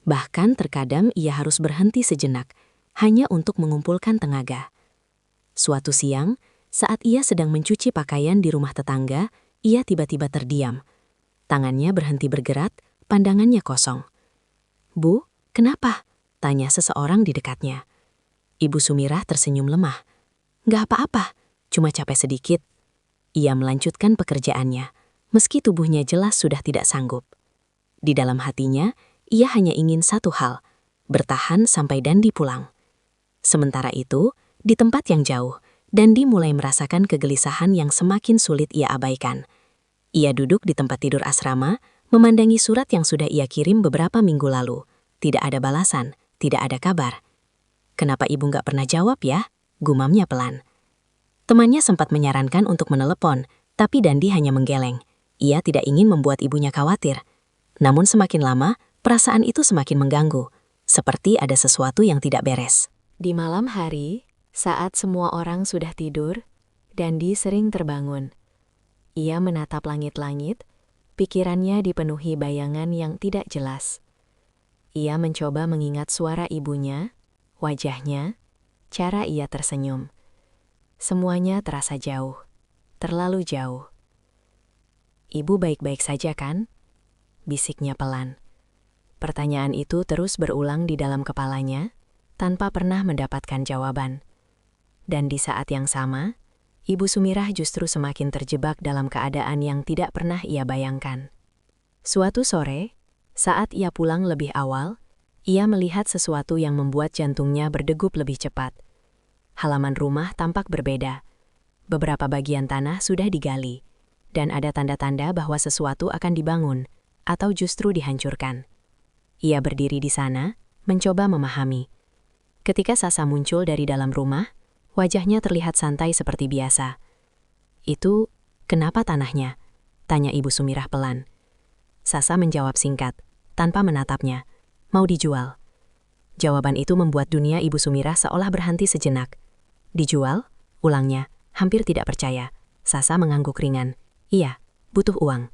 Bahkan terkadang ia harus berhenti sejenak, hanya untuk mengumpulkan tenaga. Suatu siang, saat ia sedang mencuci pakaian di rumah tetangga, ia tiba-tiba terdiam. Tangannya berhenti bergerak, pandangannya kosong. "Bu, kenapa?" tanya seseorang di dekatnya. Ibu Sumirah tersenyum lemah. "Nggak apa-apa, cuma capek sedikit." Ia melanjutkan pekerjaannya, meski tubuhnya jelas sudah tidak sanggup. Di dalam hatinya, ia hanya ingin satu hal, bertahan sampai Dandi pulang. Sementara itu, di tempat yang jauh, Dandi mulai merasakan kegelisahan yang semakin sulit ia abaikan. Ia duduk di tempat tidur asrama, memandangi surat yang sudah ia kirim beberapa minggu lalu. Tidak ada balasan, tidak ada kabar. "Kenapa ibu nggak pernah jawab ya?" gumamnya pelan. Temannya sempat menyarankan untuk menelepon, tapi Dandi hanya menggeleng. Ia tidak ingin membuat ibunya khawatir. Namun semakin lama, perasaan itu semakin mengganggu, seperti ada sesuatu yang tidak beres. Di malam hari, saat semua orang sudah tidur, Dandi sering terbangun. Ia menatap langit-langit, pikirannya dipenuhi bayangan yang tidak jelas. Ia mencoba mengingat suara ibunya, wajahnya, cara ia tersenyum. Semuanya terasa jauh, terlalu jauh. "Ibu baik-baik saja kan?" bisiknya pelan. Pertanyaan itu terus berulang di dalam kepalanya, tanpa pernah mendapatkan jawaban. Dan di saat yang sama, Ibu Sumirah justru semakin terjebak dalam keadaan yang tidak pernah ia bayangkan. Suatu sore, saat ia pulang lebih awal, ia melihat sesuatu yang membuat jantungnya berdegup lebih cepat. Halaman rumah tampak berbeda. Beberapa bagian tanah sudah digali, dan ada tanda-tanda bahwa sesuatu akan dibangun atau justru dihancurkan. Ia berdiri di sana, mencoba memahami. Ketika Sasa muncul dari dalam rumah, wajahnya terlihat santai seperti biasa. "Itu, kenapa tanahnya?" tanya Ibu Sumirah pelan. Sasa menjawab singkat, tanpa menatapnya, "Mau dijual." Jawaban itu membuat dunia Ibu Sumirah seolah berhenti sejenak. "Dijual?" ulangnya, hampir tidak percaya. Sasa mengangguk ringan. "Iya, butuh uang."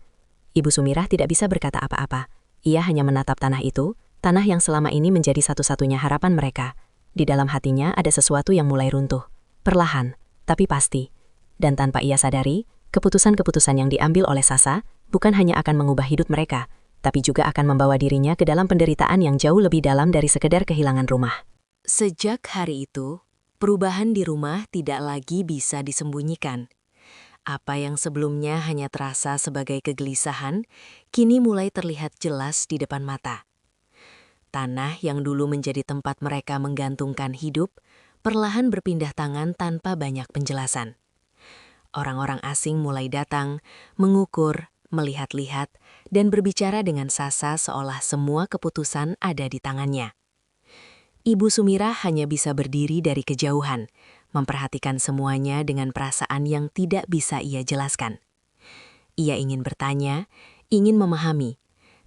Ibu Sumirah tidak bisa berkata apa-apa. Ia hanya menatap tanah itu, tanah yang selama ini menjadi satu-satunya harapan mereka. Di dalam hatinya ada sesuatu yang mulai runtuh. Perlahan, tapi pasti. Dan tanpa ia sadari, keputusan-keputusan yang diambil oleh Sasa bukan hanya akan mengubah hidup mereka, tapi juga akan membawa dirinya ke dalam penderitaan yang jauh lebih dalam dari sekedar kehilangan rumah. Sejak hari itu, perubahan di rumah tidak lagi bisa disembunyikan. Apa yang sebelumnya hanya terasa sebagai kegelisahan, kini mulai terlihat jelas di depan mata. Tanah yang dulu menjadi tempat mereka menggantungkan hidup, perlahan berpindah tangan tanpa banyak penjelasan. Orang-orang asing mulai datang, mengukur, melihat-lihat, dan berbicara dengan Sasa seolah semua keputusan ada di tangannya. Ibu Sumirah hanya bisa berdiri dari kejauhan, memperhatikan semuanya dengan perasaan yang tidak bisa ia jelaskan. Ia ingin bertanya, ingin memahami,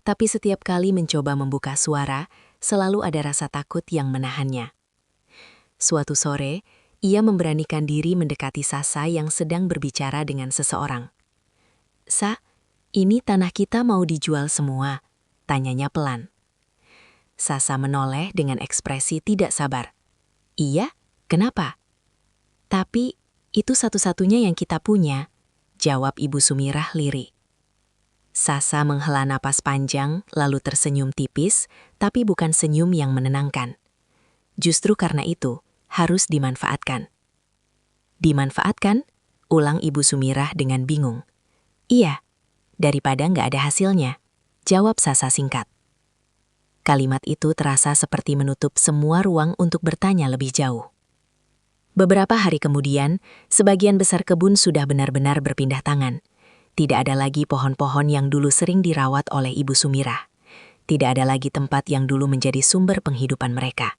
tapi setiap kali mencoba membuka suara, selalu ada rasa takut yang menahannya. Suatu sore, ia memberanikan diri mendekati Sasa yang sedang berbicara dengan seseorang. "Sa, ini tanah kita mau dijual semua?" tanyanya pelan. Sasa menoleh dengan ekspresi tidak sabar. "Iya, kenapa?" "Tapi, itu satu-satunya yang kita punya," jawab Ibu Sumirah lirih. Sasa menghela napas panjang, lalu tersenyum tipis, tapi bukan senyum yang menenangkan. "Justru karena itu, harus dimanfaatkan." "Dimanfaatkan?" ulang Ibu Sumirah dengan bingung. "Iya, daripada nggak ada hasilnya," jawab Sasa singkat. Kalimat itu terasa seperti menutup semua ruang untuk bertanya lebih jauh. Beberapa hari kemudian, sebagian besar kebun sudah benar-benar berpindah tangan. Tidak ada lagi pohon-pohon yang dulu sering dirawat oleh Ibu Sumirah. Tidak ada lagi tempat yang dulu menjadi sumber penghidupan mereka.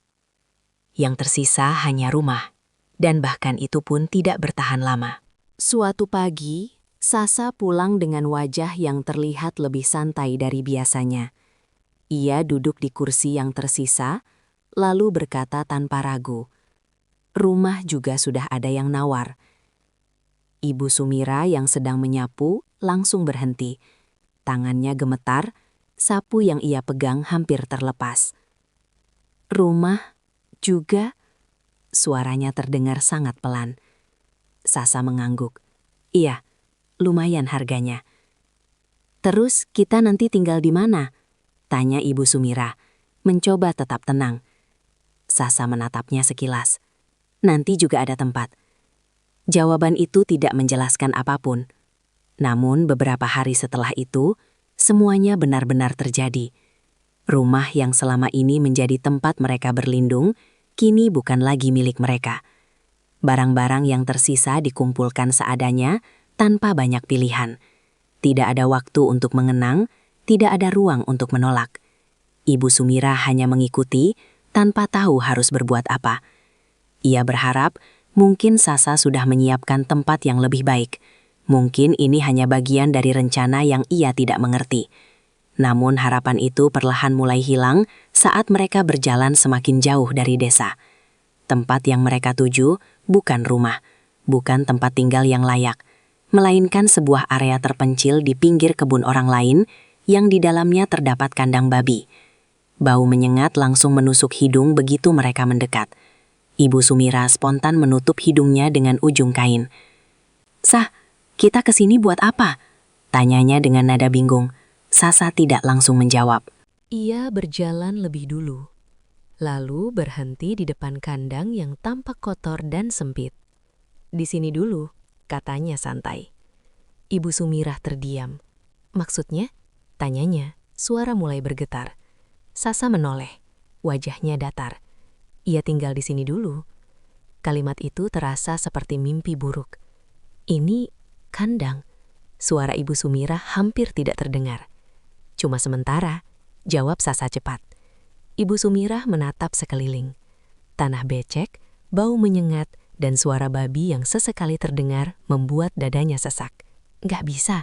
Yang tersisa hanya rumah, dan bahkan itu pun tidak bertahan lama. Suatu pagi, Sasa pulang dengan wajah yang terlihat lebih santai dari biasanya. Ia duduk di kursi yang tersisa, lalu berkata tanpa ragu, "Rumah juga sudah ada yang nawar." Ibu Sumirah yang sedang menyapu langsung berhenti. Tangannya gemetar, sapu yang ia pegang hampir terlepas. "Rumah juga?" Suaranya terdengar sangat pelan. Sasa mengangguk. "Iya, lumayan harganya." "Terus kita nanti tinggal di mana?" tanya Ibu Sumirah, mencoba tetap tenang. Sasa menatapnya sekilas. "Nanti juga ada tempat." Jawaban itu tidak menjelaskan apapun. Namun beberapa hari setelah itu, semuanya benar-benar terjadi. Rumah yang selama ini menjadi tempat mereka berlindung, kini bukan lagi milik mereka. Barang-barang yang tersisa dikumpulkan seadanya, tanpa banyak pilihan. Tidak ada waktu untuk mengenang, tidak ada ruang untuk menolak. Ibu Sumirah hanya mengikuti, tanpa tahu harus berbuat apa. Ia berharap mungkin Sasa sudah menyiapkan tempat yang lebih baik. Mungkin ini hanya bagian dari rencana yang ia tidak mengerti. Namun harapan itu perlahan mulai hilang saat mereka berjalan semakin jauh dari desa. Tempat yang mereka tuju bukan rumah, bukan tempat tinggal yang layak, melainkan sebuah area terpencil di pinggir kebun orang lain yang di dalamnya terdapat kandang babi. Bau menyengat langsung menusuk hidung begitu mereka mendekat. Ibu Sumirah spontan menutup hidungnya dengan ujung kain. "Sah, kita kesini buat apa?" tanyanya dengan nada bingung. Sasa tidak langsung menjawab. Ia berjalan lebih dulu, lalu berhenti di depan kandang yang tampak kotor dan sempit. "Di sini dulu," katanya santai. Ibu Sumirah terdiam. "Maksudnya?" tanyanya, suara mulai bergetar. Sasa menoleh, wajahnya datar. "Ia tinggal di sini dulu." Kalimat itu terasa seperti mimpi buruk. "Ini kandang." suara Ibu Sumirah hampir tidak terdengar. Cuma sementara, jawab Sasa cepat. Ibu Sumirah menatap sekeliling. Tanah becek, bau menyengat, dan suara babi yang sesekali terdengar membuat dadanya sesak. "Nggak bisa,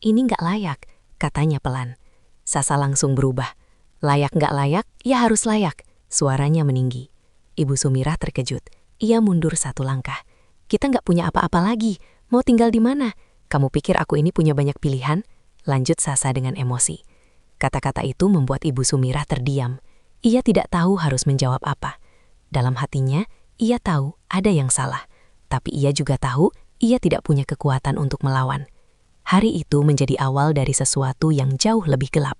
ini nggak layak," katanya pelan. Sasa langsung berubah. "Layak nggak layak, ya harus layak," suaranya meninggi. Ibu Sumirah terkejut. Ia mundur satu langkah. "Kita nggak punya apa-apa lagi, mau tinggal di mana? Kamu pikir aku ini punya banyak pilihan?" Lanjut Sasa dengan emosi. Kata-kata itu membuat Ibu Sumirah terdiam. Ia tidak tahu harus menjawab apa. Dalam hatinya, ia tahu ada yang salah. Tapi ia juga tahu ia tidak punya kekuatan untuk melawan. Hari itu menjadi awal dari sesuatu yang jauh lebih gelap.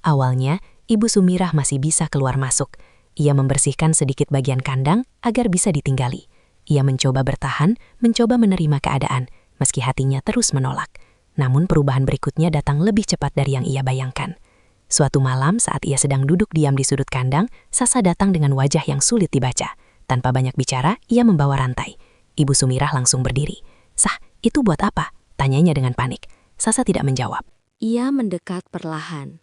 Awalnya, Ibu Sumirah masih bisa keluar masuk. Ia membersihkan sedikit bagian kandang agar bisa ditinggali. Ia mencoba bertahan, mencoba menerima keadaan, meski hatinya terus menolak. Namun perubahan berikutnya datang lebih cepat dari yang ia bayangkan. Suatu malam saat ia sedang duduk diam di sudut kandang, Sasa datang dengan wajah yang sulit dibaca. Tanpa banyak bicara, ia membawa rantai. Ibu Sumirah langsung berdiri. "Sah, itu buat apa?" tanyanya dengan panik. Sasa tidak menjawab. Ia mendekat perlahan.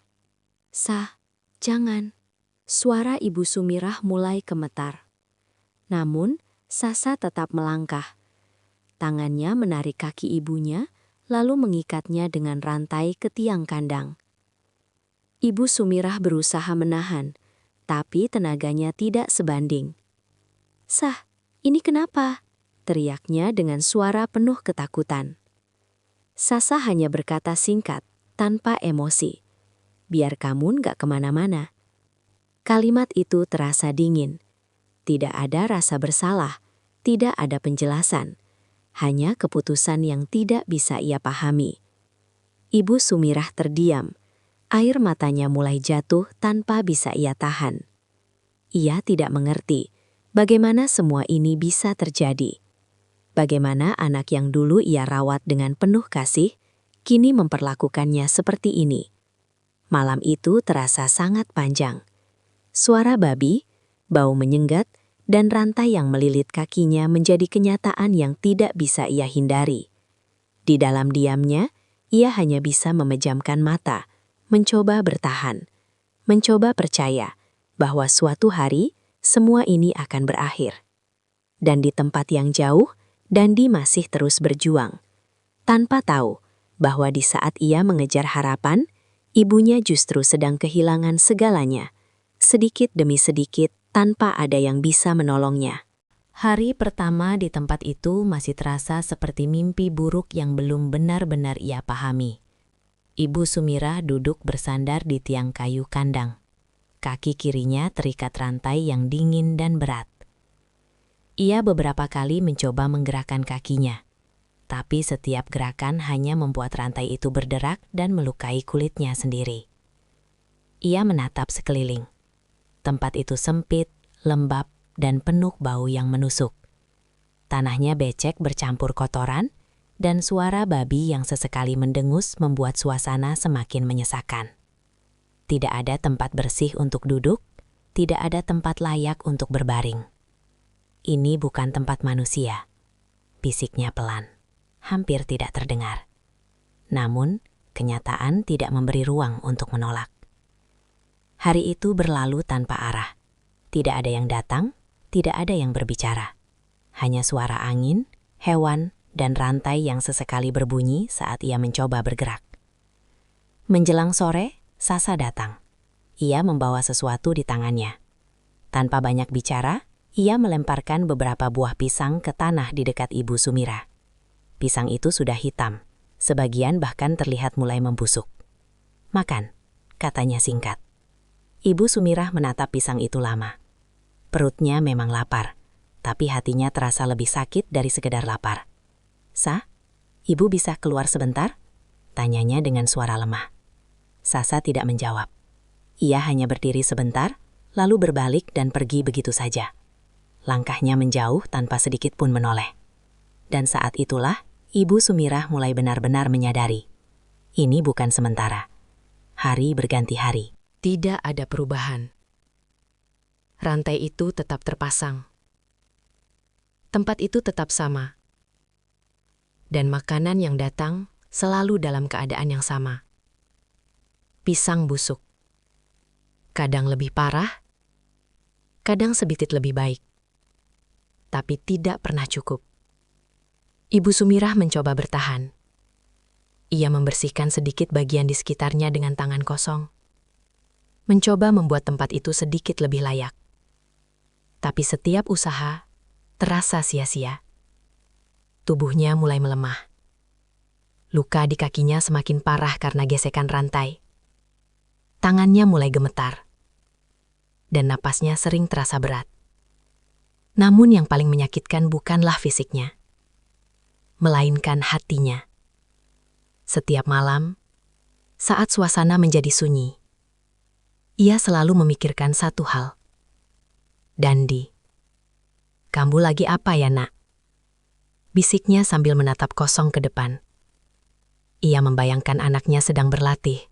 "Sah, jangan." Suara Ibu Sumirah mulai gemetar. Namun, Sasa tetap melangkah. Tangannya menarik kaki ibunya, lalu mengikatnya dengan rantai ke tiang kandang. Ibu Sumirah berusaha menahan, tapi tenaganya tidak sebanding. "Sah, ini kenapa?" teriaknya dengan suara penuh ketakutan. Sasa hanya berkata singkat, tanpa emosi. "Biar kamu nggak kemana-mana." Kalimat itu terasa dingin. Tidak ada rasa bersalah, tidak ada penjelasan. Hanya keputusan yang tidak bisa ia pahami. Ibu Sumirah terdiam. Air matanya mulai jatuh tanpa bisa ia tahan. Ia tidak mengerti bagaimana semua ini bisa terjadi. Bagaimana anak yang dulu ia rawat dengan penuh kasih, kini memperlakukannya seperti ini. Malam itu terasa sangat panjang. Suara babi, bau menyengat, dan rantai yang melilit kakinya menjadi kenyataan yang tidak bisa ia hindari. Di dalam diamnya, ia hanya bisa memejamkan mata, mencoba bertahan, mencoba percaya bahwa suatu hari semua ini akan berakhir. Dan di tempat yang jauh, Dandi masih terus berjuang, tanpa tahu bahwa di saat ia mengejar harapan, ibunya justru sedang kehilangan segalanya, sedikit demi sedikit tanpa ada yang bisa menolongnya. Hari pertama di tempat itu masih terasa seperti mimpi buruk yang belum benar-benar ia pahami. Ibu Sumirah duduk bersandar di tiang kayu kandang. Kaki kirinya terikat rantai yang dingin dan berat. Ia beberapa kali mencoba menggerakkan kakinya, tapi setiap gerakan hanya membuat rantai itu berderak dan melukai kulitnya sendiri. Ia menatap sekeliling. Tempat itu sempit, lembab, dan penuh bau yang menusuk. Tanahnya becek bercampur kotoran, dan suara babi yang sesekali mendengus membuat suasana semakin menyesakan. Tidak ada tempat bersih untuk duduk, tidak ada tempat layak untuk berbaring. "Ini bukan tempat manusia," bisiknya pelan, hampir tidak terdengar. Namun, kenyataan tidak memberi ruang untuk menolak. Hari itu berlalu tanpa arah. Tidak ada yang datang, tidak ada yang berbicara. Hanya suara angin, hewan, dan rantai yang sesekali berbunyi saat ia mencoba bergerak. Menjelang sore, Sasa datang. Ia membawa sesuatu di tangannya. Tanpa banyak bicara, ia melemparkan beberapa buah pisang ke tanah di dekat Ibu Sumirah. Pisang itu sudah hitam, sebagian bahkan terlihat mulai membusuk. "Makan," katanya singkat. Ibu Sumirah menatap pisang itu lama. Perutnya memang lapar, tapi hatinya terasa lebih sakit dari sekedar lapar. "Sah, ibu bisa keluar sebentar?" tanyanya dengan suara lemah. Sasa tidak menjawab. Ia hanya berdiri sebentar, lalu berbalik dan pergi begitu saja. Langkahnya menjauh tanpa sedikit pun menoleh. Dan saat itulah, Ibu Sumirah mulai benar-benar menyadari. Ini bukan sementara. Hari berganti hari. Tidak ada perubahan. Rantai itu tetap terpasang. Tempat itu tetap sama. Dan makanan yang datang selalu dalam keadaan yang sama. Pisang busuk. Kadang lebih parah, kadang sebitit lebih baik. Tapi tidak pernah cukup. Ibu Sumirah mencoba bertahan. Ia membersihkan sedikit bagian di sekitarnya dengan tangan kosong. Mencoba membuat tempat itu sedikit lebih layak. Tapi setiap usaha terasa sia-sia. Tubuhnya mulai melemah. Luka di kakinya semakin parah karena gesekan rantai. Tangannya mulai gemetar. Dan napasnya sering terasa berat. Namun yang paling menyakitkan bukanlah fisiknya, melainkan hatinya. Setiap malam, saat suasana menjadi sunyi, ia selalu memikirkan satu hal. Dandi, kamu lagi apa ya, Nak? Bisiknya sambil menatap kosong ke depan. Ia membayangkan anaknya sedang berlatih,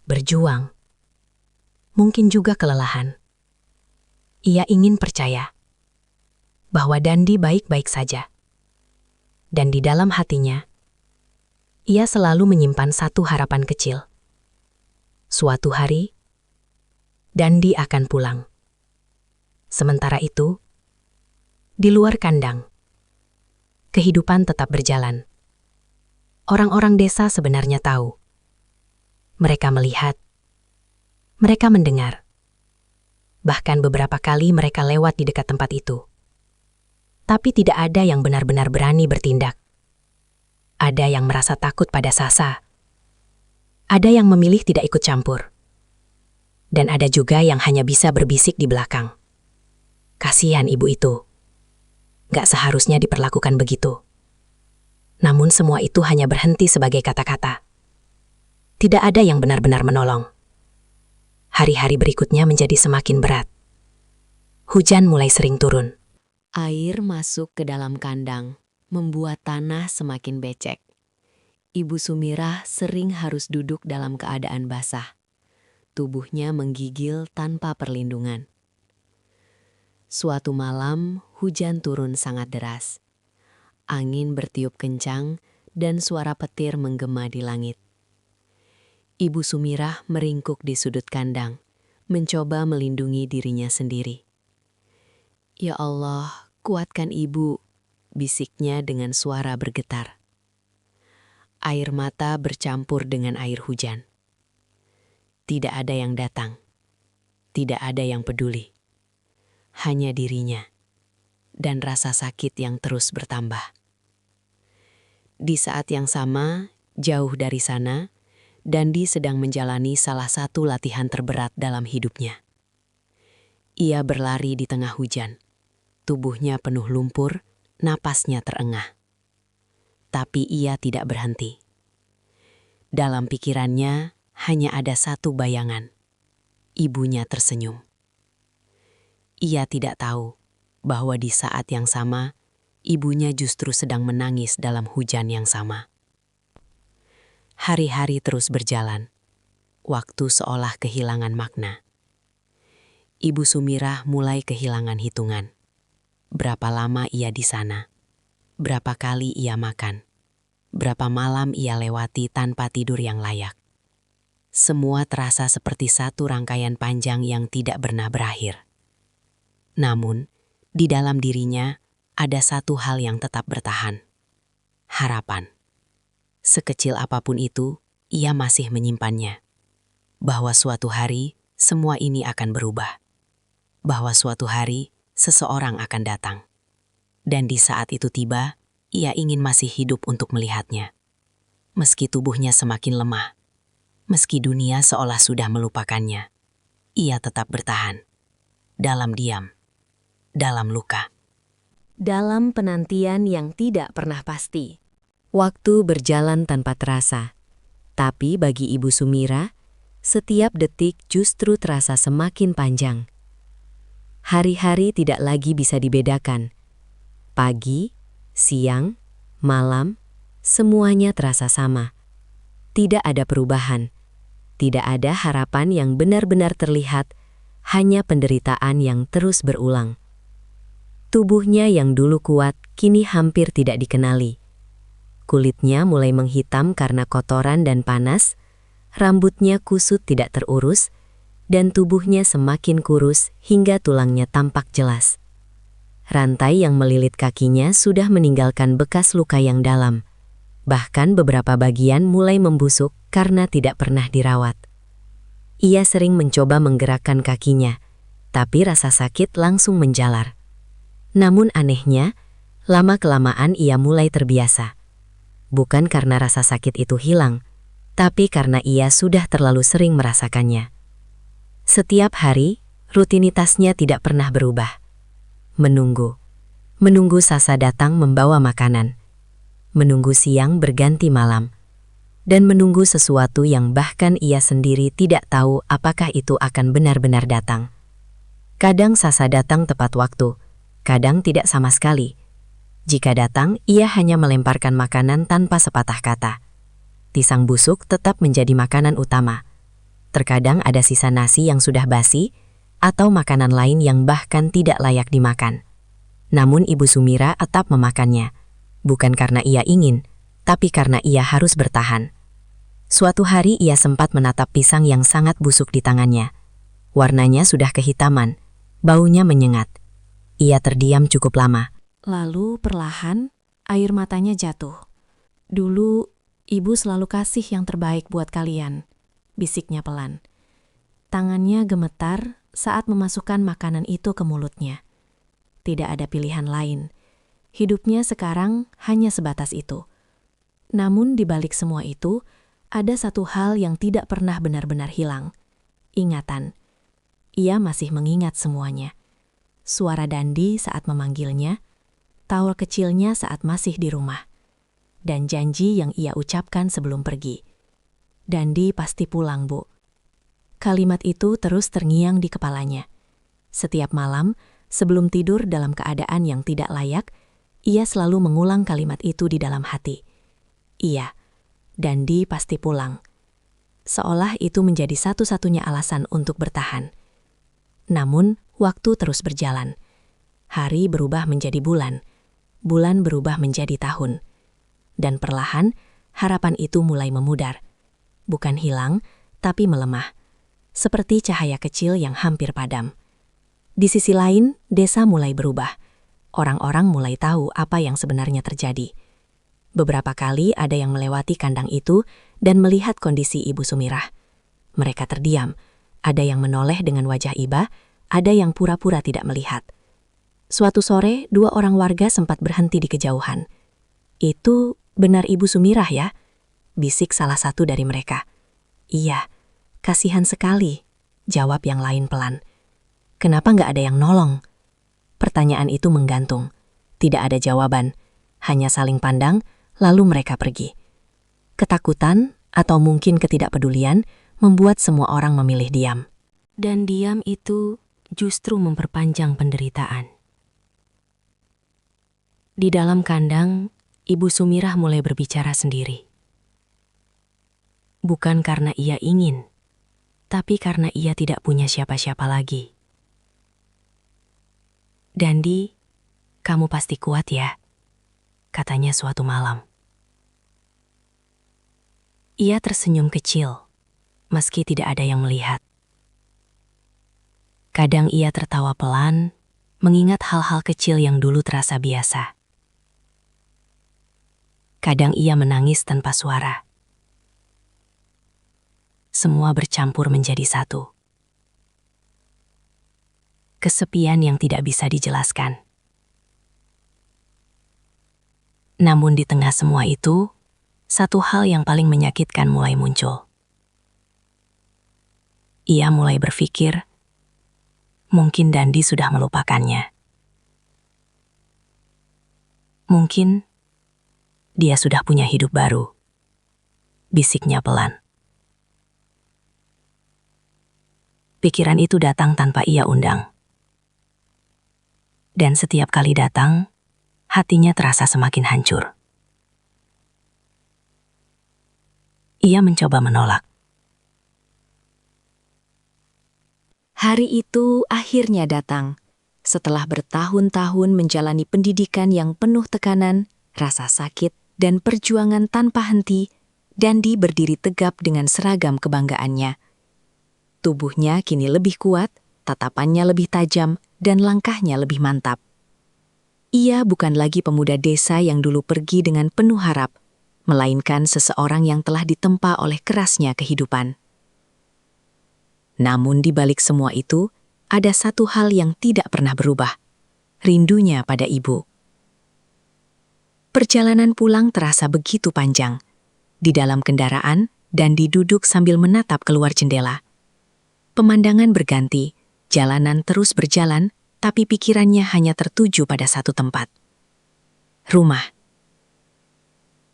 berjuang, mungkin juga kelelahan. Ia ingin percaya bahwa Dandi baik-baik saja. Dan di dalam hatinya, ia selalu menyimpan satu harapan kecil. Suatu hari, Dandi akan pulang. Sementara itu, di luar kandang, kehidupan tetap berjalan. Orang-orang desa sebenarnya tahu. Mereka melihat, mereka mendengar. Bahkan beberapa kali mereka lewat di dekat tempat itu. Tapi tidak ada yang benar-benar berani bertindak. Ada yang merasa takut pada Sasa. Ada yang memilih tidak ikut campur. Dan ada juga yang hanya bisa berbisik di belakang. Kasihan ibu itu. Gak seharusnya diperlakukan begitu. Namun semua itu hanya berhenti sebagai kata-kata. Tidak ada yang benar-benar menolong. Hari-hari berikutnya menjadi semakin berat. Hujan mulai sering turun. Air masuk ke dalam kandang, membuat tanah semakin becek. Ibu Sumirah sering harus duduk dalam keadaan basah. Tubuhnya menggigil tanpa perlindungan. Suatu malam, hujan turun sangat deras. Angin bertiup kencang dan suara petir menggema di langit. Ibu Sumirah meringkuk di sudut kandang, mencoba melindungi dirinya sendiri. "Ya Allah, kuatkan ibu," bisiknya dengan suara bergetar. Air mata bercampur dengan air hujan. Tidak ada yang datang. Tidak ada yang peduli. Hanya dirinya dan rasa sakit yang terus bertambah. Di saat yang sama, jauh dari sana, Dandi sedang menjalani salah satu latihan terberat dalam hidupnya. Ia berlari di tengah hujan. Tubuhnya penuh lumpur, napasnya terengah. Tapi ia tidak berhenti. Dalam pikirannya hanya ada satu bayangan. Ibunya tersenyum. Ia tidak tahu bahwa di saat yang sama, ibunya justru sedang menangis dalam hujan yang sama. Hari-hari terus berjalan. Waktu seolah kehilangan makna. Ibu Sumirah mulai kehilangan hitungan. Berapa lama ia di sana? Berapa kali ia makan? Berapa malam ia lewati tanpa tidur yang layak? Semua terasa seperti satu rangkaian panjang yang tidak pernah berakhir. Namun, di dalam dirinya ada satu hal yang tetap bertahan. Harapan. Sekecil apapun itu, ia masih menyimpannya. Bahwa suatu hari, semua ini akan berubah. Bahwa suatu hari, seseorang akan datang. Dan di saat itu tiba, ia ingin masih hidup untuk melihatnya. Meski tubuhnya semakin lemah, meski dunia seolah sudah melupakannya, ia tetap bertahan. Dalam diam, dalam luka. Dalam penantian yang tidak pernah pasti. Waktu berjalan tanpa terasa. Tapi bagi Ibu Sumirah, setiap detik justru terasa semakin panjang. Hari-hari tidak lagi bisa dibedakan. Pagi, siang, malam, semuanya terasa sama. Tidak ada perubahan. Tidak ada harapan yang benar-benar terlihat, hanya penderitaan yang terus berulang. Tubuhnya yang dulu kuat, kini hampir tidak dikenali. Kulitnya mulai menghitam karena kotoran dan panas, rambutnya kusut tidak terurus, dan tubuhnya semakin kurus hingga tulangnya tampak jelas. Rantai yang melilit kakinya sudah meninggalkan bekas luka yang dalam. Bahkan beberapa bagian mulai membusuk karena tidak pernah dirawat. Ia sering mencoba menggerakkan kakinya, tapi rasa sakit langsung menjalar. Namun anehnya, lama-kelamaan ia mulai terbiasa. Bukan karena rasa sakit itu hilang, tapi karena ia sudah terlalu sering merasakannya. Setiap hari, rutinitasnya tidak pernah berubah. Menunggu. Menunggu Sasa datang membawa makanan. Menunggu siang berganti malam. Dan menunggu sesuatu yang bahkan ia sendiri tidak tahu apakah itu akan benar-benar datang. Kadang Sasa datang tepat waktu, kadang tidak sama sekali. Jika datang, ia hanya melemparkan makanan tanpa sepatah kata. Pisang busuk tetap menjadi makanan utama. Terkadang ada sisa nasi yang sudah basi, atau makanan lain yang bahkan tidak layak dimakan. Namun Ibu Sumira tetap memakannya, bukan karena ia ingin, tapi karena ia harus bertahan. Suatu hari ia sempat menatap pisang yang sangat busuk di tangannya. Warnanya sudah kehitaman, baunya menyengat. Ia terdiam cukup lama. Lalu perlahan, air matanya jatuh. Dulu, ibu selalu kasih yang terbaik buat kalian, bisiknya pelan. Tangannya gemetar saat memasukkan makanan itu ke mulutnya. Tidak ada pilihan lain. Hidupnya sekarang hanya sebatas itu. Namun di balik semua itu, ada satu hal yang tidak pernah benar-benar hilang. Ingatan. Ia masih mengingat semuanya. Suara Dandi saat memanggilnya, tawa kecilnya saat masih di rumah, dan janji yang ia ucapkan sebelum pergi. Dandi pasti pulang, Bu. Kalimat itu terus terngiang di kepalanya. Setiap malam, sebelum tidur dalam keadaan yang tidak layak, ia selalu mengulang kalimat itu di dalam hati. Iya, Dandi pasti pulang. Seolah itu menjadi satu-satunya alasan untuk bertahan. Namun, waktu terus berjalan. Hari berubah menjadi bulan. Bulan berubah menjadi tahun. Dan perlahan, harapan itu mulai memudar. Bukan hilang, tapi melemah. Seperti cahaya kecil yang hampir padam. Di sisi lain, desa mulai berubah. Orang-orang mulai tahu apa yang sebenarnya terjadi. Beberapa kali ada yang melewati kandang itu dan melihat kondisi Ibu Sumirah. Mereka terdiam. Ada yang menoleh dengan wajah iba, ada yang pura-pura tidak melihat. Suatu sore, 2 orang warga sempat berhenti di kejauhan. "Itu benar Ibu Sumirah ya?" bisik salah satu dari mereka. "Iya, kasihan sekali," jawab yang lain pelan. "Kenapa nggak ada yang nolong?" Pertanyaan itu menggantung. Tidak ada jawaban, hanya saling pandang, lalu mereka pergi. Ketakutan, atau mungkin ketidakpedulian, membuat semua orang memilih diam. Dan diam itu justru memperpanjang penderitaan. Di dalam kandang, Ibu Sumirah mulai berbicara sendiri. Bukan karena ia ingin, tapi karena ia tidak punya siapa-siapa lagi. "Dandi, kamu pasti kuat ya," katanya suatu malam. Ia tersenyum kecil, meski tidak ada yang melihat. Kadang ia tertawa pelan, mengingat hal-hal kecil yang dulu terasa biasa. Kadang ia menangis tanpa suara. Semua bercampur menjadi satu. Kesepian yang tidak bisa dijelaskan. Namun di tengah semua itu, satu hal yang paling menyakitkan mulai muncul. Ia mulai berpikir, mungkin Dandi sudah melupakannya. Mungkin dia sudah punya hidup baru, bisiknya pelan. Pikiran itu datang tanpa ia undang. Dan setiap kali datang, hatinya terasa semakin hancur. Ia mencoba menolak. Hari itu akhirnya datang. Setelah bertahun-tahun menjalani pendidikan yang penuh tekanan, rasa sakit, dan perjuangan tanpa henti, Dandi berdiri tegap dengan seragam kebanggaannya. Tubuhnya kini lebih kuat, tatapannya lebih tajam, dan langkahnya lebih mantap. Ia bukan lagi pemuda desa yang dulu pergi dengan penuh harap, melainkan seseorang yang telah ditempa oleh kerasnya kehidupan. Namun di balik semua itu, ada satu hal yang tidak pernah berubah, rindunya pada ibu. Perjalanan pulang terasa begitu panjang. Di dalam kendaraan, Dandi duduk sambil menatap keluar jendela. Pemandangan berganti, jalanan terus berjalan, tapi pikirannya hanya tertuju pada satu tempat. Rumah.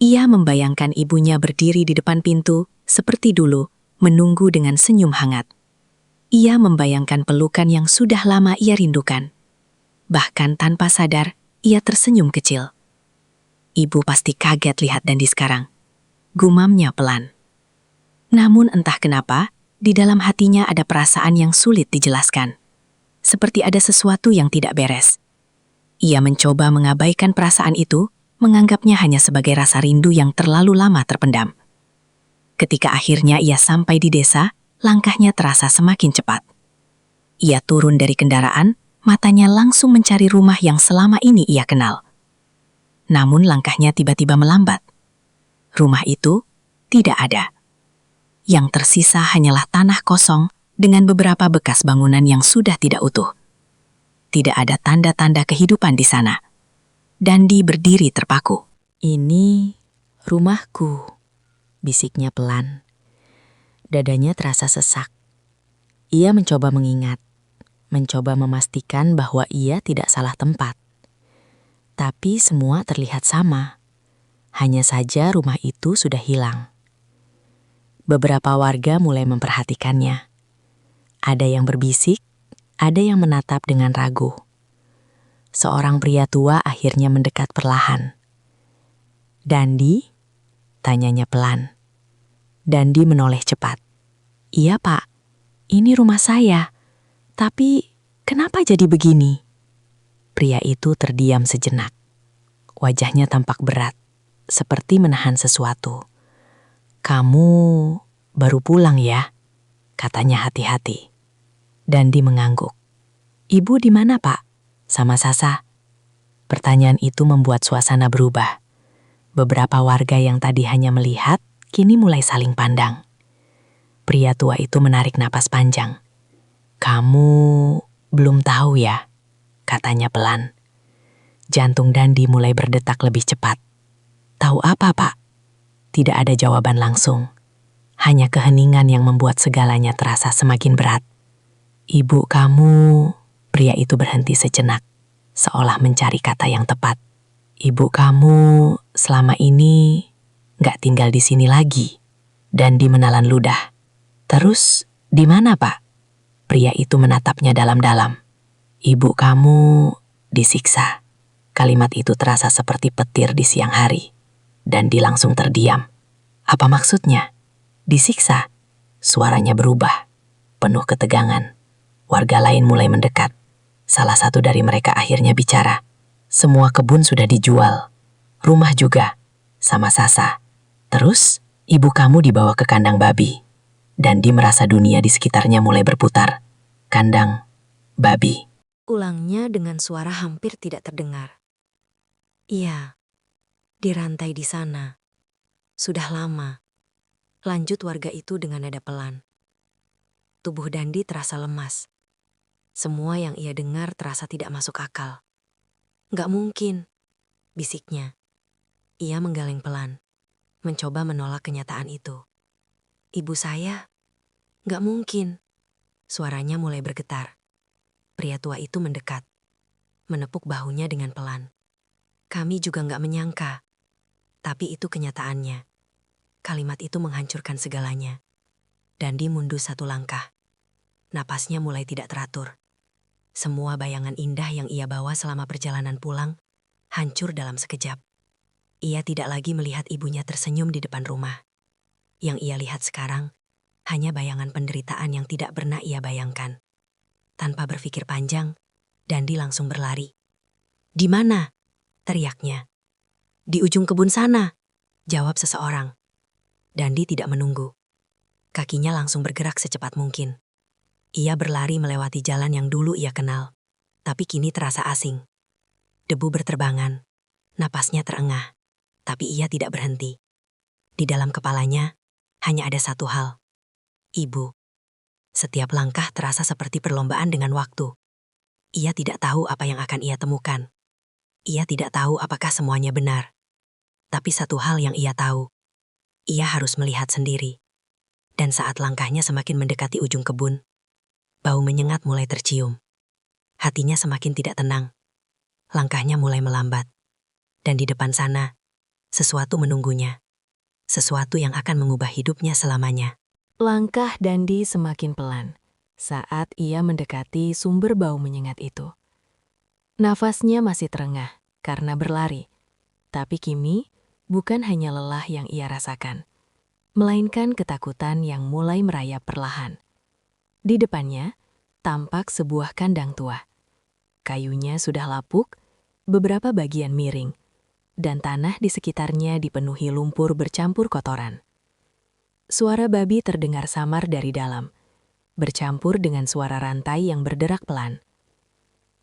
Ia membayangkan ibunya berdiri di depan pintu, seperti dulu, menunggu dengan senyum hangat. Ia membayangkan pelukan yang sudah lama ia rindukan. Bahkan tanpa sadar, ia tersenyum kecil. Ibu pasti kaget lihat Dandi sekarang. Gumamnya pelan. Namun entah kenapa, di dalam hatinya ada perasaan yang sulit dijelaskan. Seperti ada sesuatu yang tidak beres. Ia mencoba mengabaikan perasaan itu, menganggapnya hanya sebagai rasa rindu yang terlalu lama terpendam. Ketika akhirnya ia sampai di desa, langkahnya terasa semakin cepat. Ia turun dari kendaraan, matanya langsung mencari rumah yang selama ini ia kenal. Namun langkahnya tiba-tiba melambat. Rumah itu tidak ada. Yang tersisa hanyalah tanah kosong dengan beberapa bekas bangunan yang sudah tidak utuh. Tidak ada tanda-tanda kehidupan di sana. Dandi berdiri terpaku. Ini rumahku, bisiknya pelan. Dadanya terasa sesak. Ia mencoba mengingat, mencoba memastikan bahwa ia tidak salah tempat. Tapi semua terlihat sama. Hanya saja rumah itu sudah hilang. Beberapa warga mulai memperhatikannya. Ada yang berbisik, ada yang menatap dengan ragu. Seorang pria tua akhirnya mendekat perlahan. "Dandi?" tanyanya pelan. Dandi menoleh cepat. "Iya, Pak. Ini rumah saya. Tapi kenapa jadi begini?" Pria itu terdiam sejenak. Wajahnya tampak berat, seperti menahan sesuatu. "Kamu baru pulang ya?" katanya hati-hati. Dandi mengangguk. "Ibu di mana, Pak? Sama Sasa?" Pertanyaan itu membuat suasana berubah. Beberapa warga yang tadi hanya melihat, kini mulai saling pandang. Pria tua itu menarik napas panjang. "Kamu belum tahu ya?" katanya pelan. Jantung Dandi mulai berdetak lebih cepat. "Tahu apa, Pak?" Tidak ada jawaban langsung. Hanya keheningan yang membuat segalanya terasa semakin berat. "Ibu kamu..." Pria itu berhenti sejenak, seolah mencari kata yang tepat. "Ibu kamu selama ini nggak tinggal di sini lagi." Dandi menelan ludah. "Terus di mana, Pak?" Pria itu menatapnya dalam-dalam. "Ibu kamu disiksa." Kalimat itu terasa seperti petir di siang hari. Dandi langsung terdiam. "Apa maksudnya? Disiksa?" Suaranya berubah, penuh ketegangan. Warga lain mulai mendekat. Salah satu dari mereka akhirnya bicara. "Semua kebun sudah dijual. Rumah juga, sama Sasa. Terus, ibu kamu dibawa ke kandang babi." Dandi merasa dunia di sekitarnya mulai berputar. Kandang babi. Ulangnya dengan suara hampir tidak terdengar. "Iya, dirantai di sana. Sudah lama." Lanjut warga itu dengan nada pelan. Tubuh Dandi terasa lemas. Semua yang ia dengar terasa tidak masuk akal. "Nggak mungkin," bisiknya. Ia menggeleng pelan, mencoba menolak kenyataan itu. "Ibu saya? Nggak mungkin." Suaranya mulai bergetar. Pria tua itu mendekat, menepuk bahunya dengan pelan. "Kami juga nggak menyangka. Tapi itu kenyataannya." Kalimat itu menghancurkan segalanya. Dandi mundur satu langkah. Napasnya mulai tidak teratur. Semua bayangan indah yang ia bawa selama perjalanan pulang hancur dalam sekejap. Ia tidak lagi melihat ibunya tersenyum di depan rumah. Yang ia lihat sekarang hanya bayangan penderitaan yang tidak pernah ia bayangkan. Tanpa berpikir panjang, Dandi langsung berlari. "Di mana?" teriaknya. Di ujung kebun sana, jawab seseorang. Dandi tidak menunggu. Kakinya langsung bergerak secepat mungkin. Ia berlari melewati jalan yang dulu ia kenal, tapi kini terasa asing. Debu berterbangan, napasnya terengah, tapi ia tidak berhenti. Di dalam kepalanya, hanya ada satu hal. Ibu. Setiap langkah terasa seperti perlombaan dengan waktu. Ia tidak tahu apa yang akan ia temukan. Ia tidak tahu apakah semuanya benar. Tapi satu hal yang ia tahu, ia harus melihat sendiri. Dan saat langkahnya semakin mendekati ujung kebun, bau menyengat mulai tercium. Hatinya semakin tidak tenang. Langkahnya mulai melambat. Dan di depan sana, sesuatu menunggunya. Sesuatu yang akan mengubah hidupnya selamanya. Langkah Dandi semakin pelan saat ia mendekati sumber bau menyengat itu. Nafasnya masih terengah karena berlari, tapi kini bukan hanya lelah yang ia rasakan, melainkan ketakutan yang mulai merayap perlahan. Di depannya, tampak sebuah kandang tua. Kayunya sudah lapuk, beberapa bagian miring, dan tanah di sekitarnya dipenuhi lumpur bercampur kotoran. Suara babi terdengar samar dari dalam, bercampur dengan suara rantai yang berderak pelan.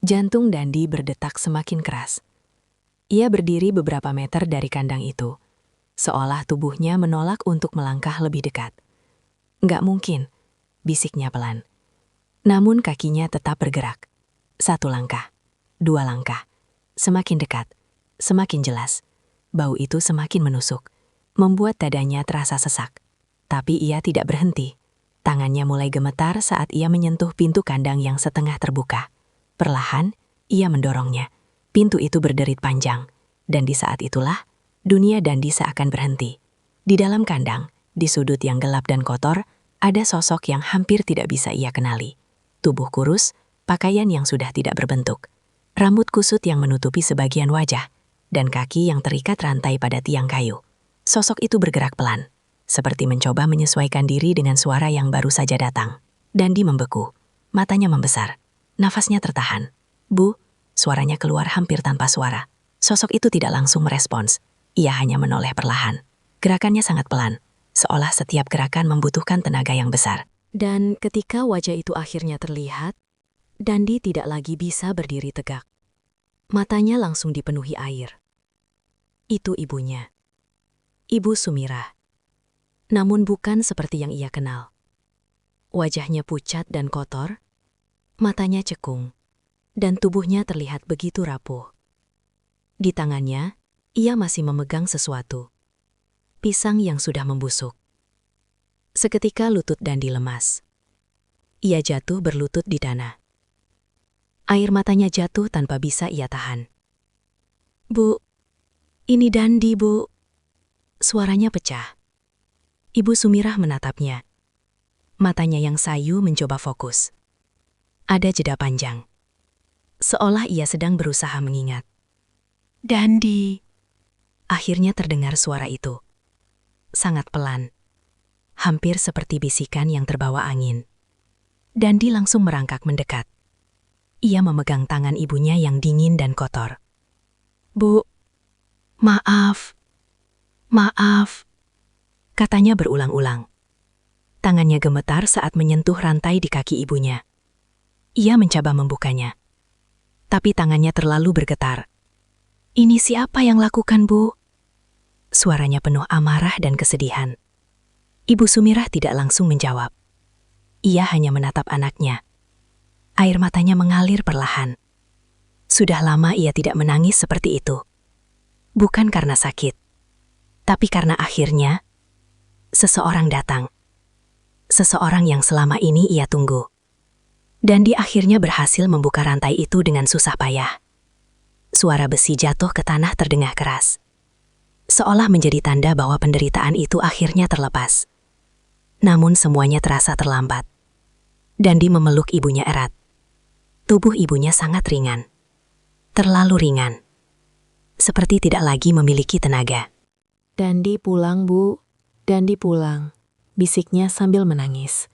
Jantung Dandi berdetak semakin keras. Ia berdiri beberapa meter dari kandang itu, seolah tubuhnya menolak untuk melangkah lebih dekat. "Nggak mungkin," bisiknya pelan. Namun kakinya tetap bergerak. 1 langkah, 2 langkah. Semakin dekat, semakin jelas. Bau itu semakin menusuk, membuat dadanya terasa sesak. Tapi ia tidak berhenti. Tangannya mulai gemetar saat ia menyentuh pintu kandang yang setengah terbuka. Perlahan, ia mendorongnya. Pintu itu berderit panjang. Dan di saat itulah, dunia Dandi seakan berhenti. Di dalam kandang, di sudut yang gelap dan kotor, ada sosok yang hampir tidak bisa ia kenali. Tubuh kurus, pakaian yang sudah tidak berbentuk. Rambut kusut yang menutupi sebagian wajah, dan kaki yang terikat rantai pada tiang kayu. Sosok itu bergerak pelan, seperti mencoba menyesuaikan diri dengan suara yang baru saja datang. Dandi membeku, matanya membesar, nafasnya tertahan. "Bu," suaranya keluar hampir tanpa suara. Sosok itu tidak langsung merespons, ia hanya menoleh perlahan. Gerakannya sangat pelan, seolah setiap gerakan membutuhkan tenaga yang besar. Dan ketika wajah itu akhirnya terlihat, Dandi tidak lagi bisa berdiri tegak. Matanya langsung dipenuhi air. Itu ibunya. Ibu Sumirah. Namun bukan seperti yang ia kenal. Wajahnya pucat dan kotor, matanya cekung, dan tubuhnya terlihat begitu rapuh. Di tangannya, ia masih memegang sesuatu. Pisang yang sudah membusuk. Seketika lutut Dandi lemas. Ia jatuh berlutut di tanah. Air matanya jatuh tanpa bisa ia tahan. "Bu, ini Dandi, Bu." Suaranya pecah. Ibu Sumirah menatapnya. Matanya yang sayu mencoba fokus. Ada jeda panjang. Seolah ia sedang berusaha mengingat. "Dandi." Akhirnya terdengar suara itu. Sangat pelan. Hampir seperti bisikan yang terbawa angin. Dandi langsung merangkak mendekat. Ia memegang tangan ibunya yang dingin dan kotor. "Bu, maaf. Maaf." Katanya berulang-ulang. Tangannya gemetar saat menyentuh rantai di kaki ibunya. Ia mencoba membukanya. Tapi tangannya terlalu bergetar. "Ini siapa yang lakukan, Bu?" Suaranya penuh amarah dan kesedihan. Ibu Sumirah tidak langsung menjawab. Ia hanya menatap anaknya. Air matanya mengalir perlahan. Sudah lama ia tidak menangis seperti itu. Bukan karena sakit, tapi karena akhirnya seseorang datang. Seseorang yang selama ini ia tunggu. Dandi akhirnya berhasil membuka rantai itu dengan susah payah. Suara besi jatuh ke tanah terdengar keras. Seolah menjadi tanda bahwa penderitaan itu akhirnya terlepas. Namun semuanya terasa terlambat. Dandi memeluk ibunya erat. Tubuh ibunya sangat ringan. Terlalu ringan. Seperti tidak lagi memiliki tenaga. "Dandi pulang, Bu. Dandi pulang," bisiknya sambil menangis.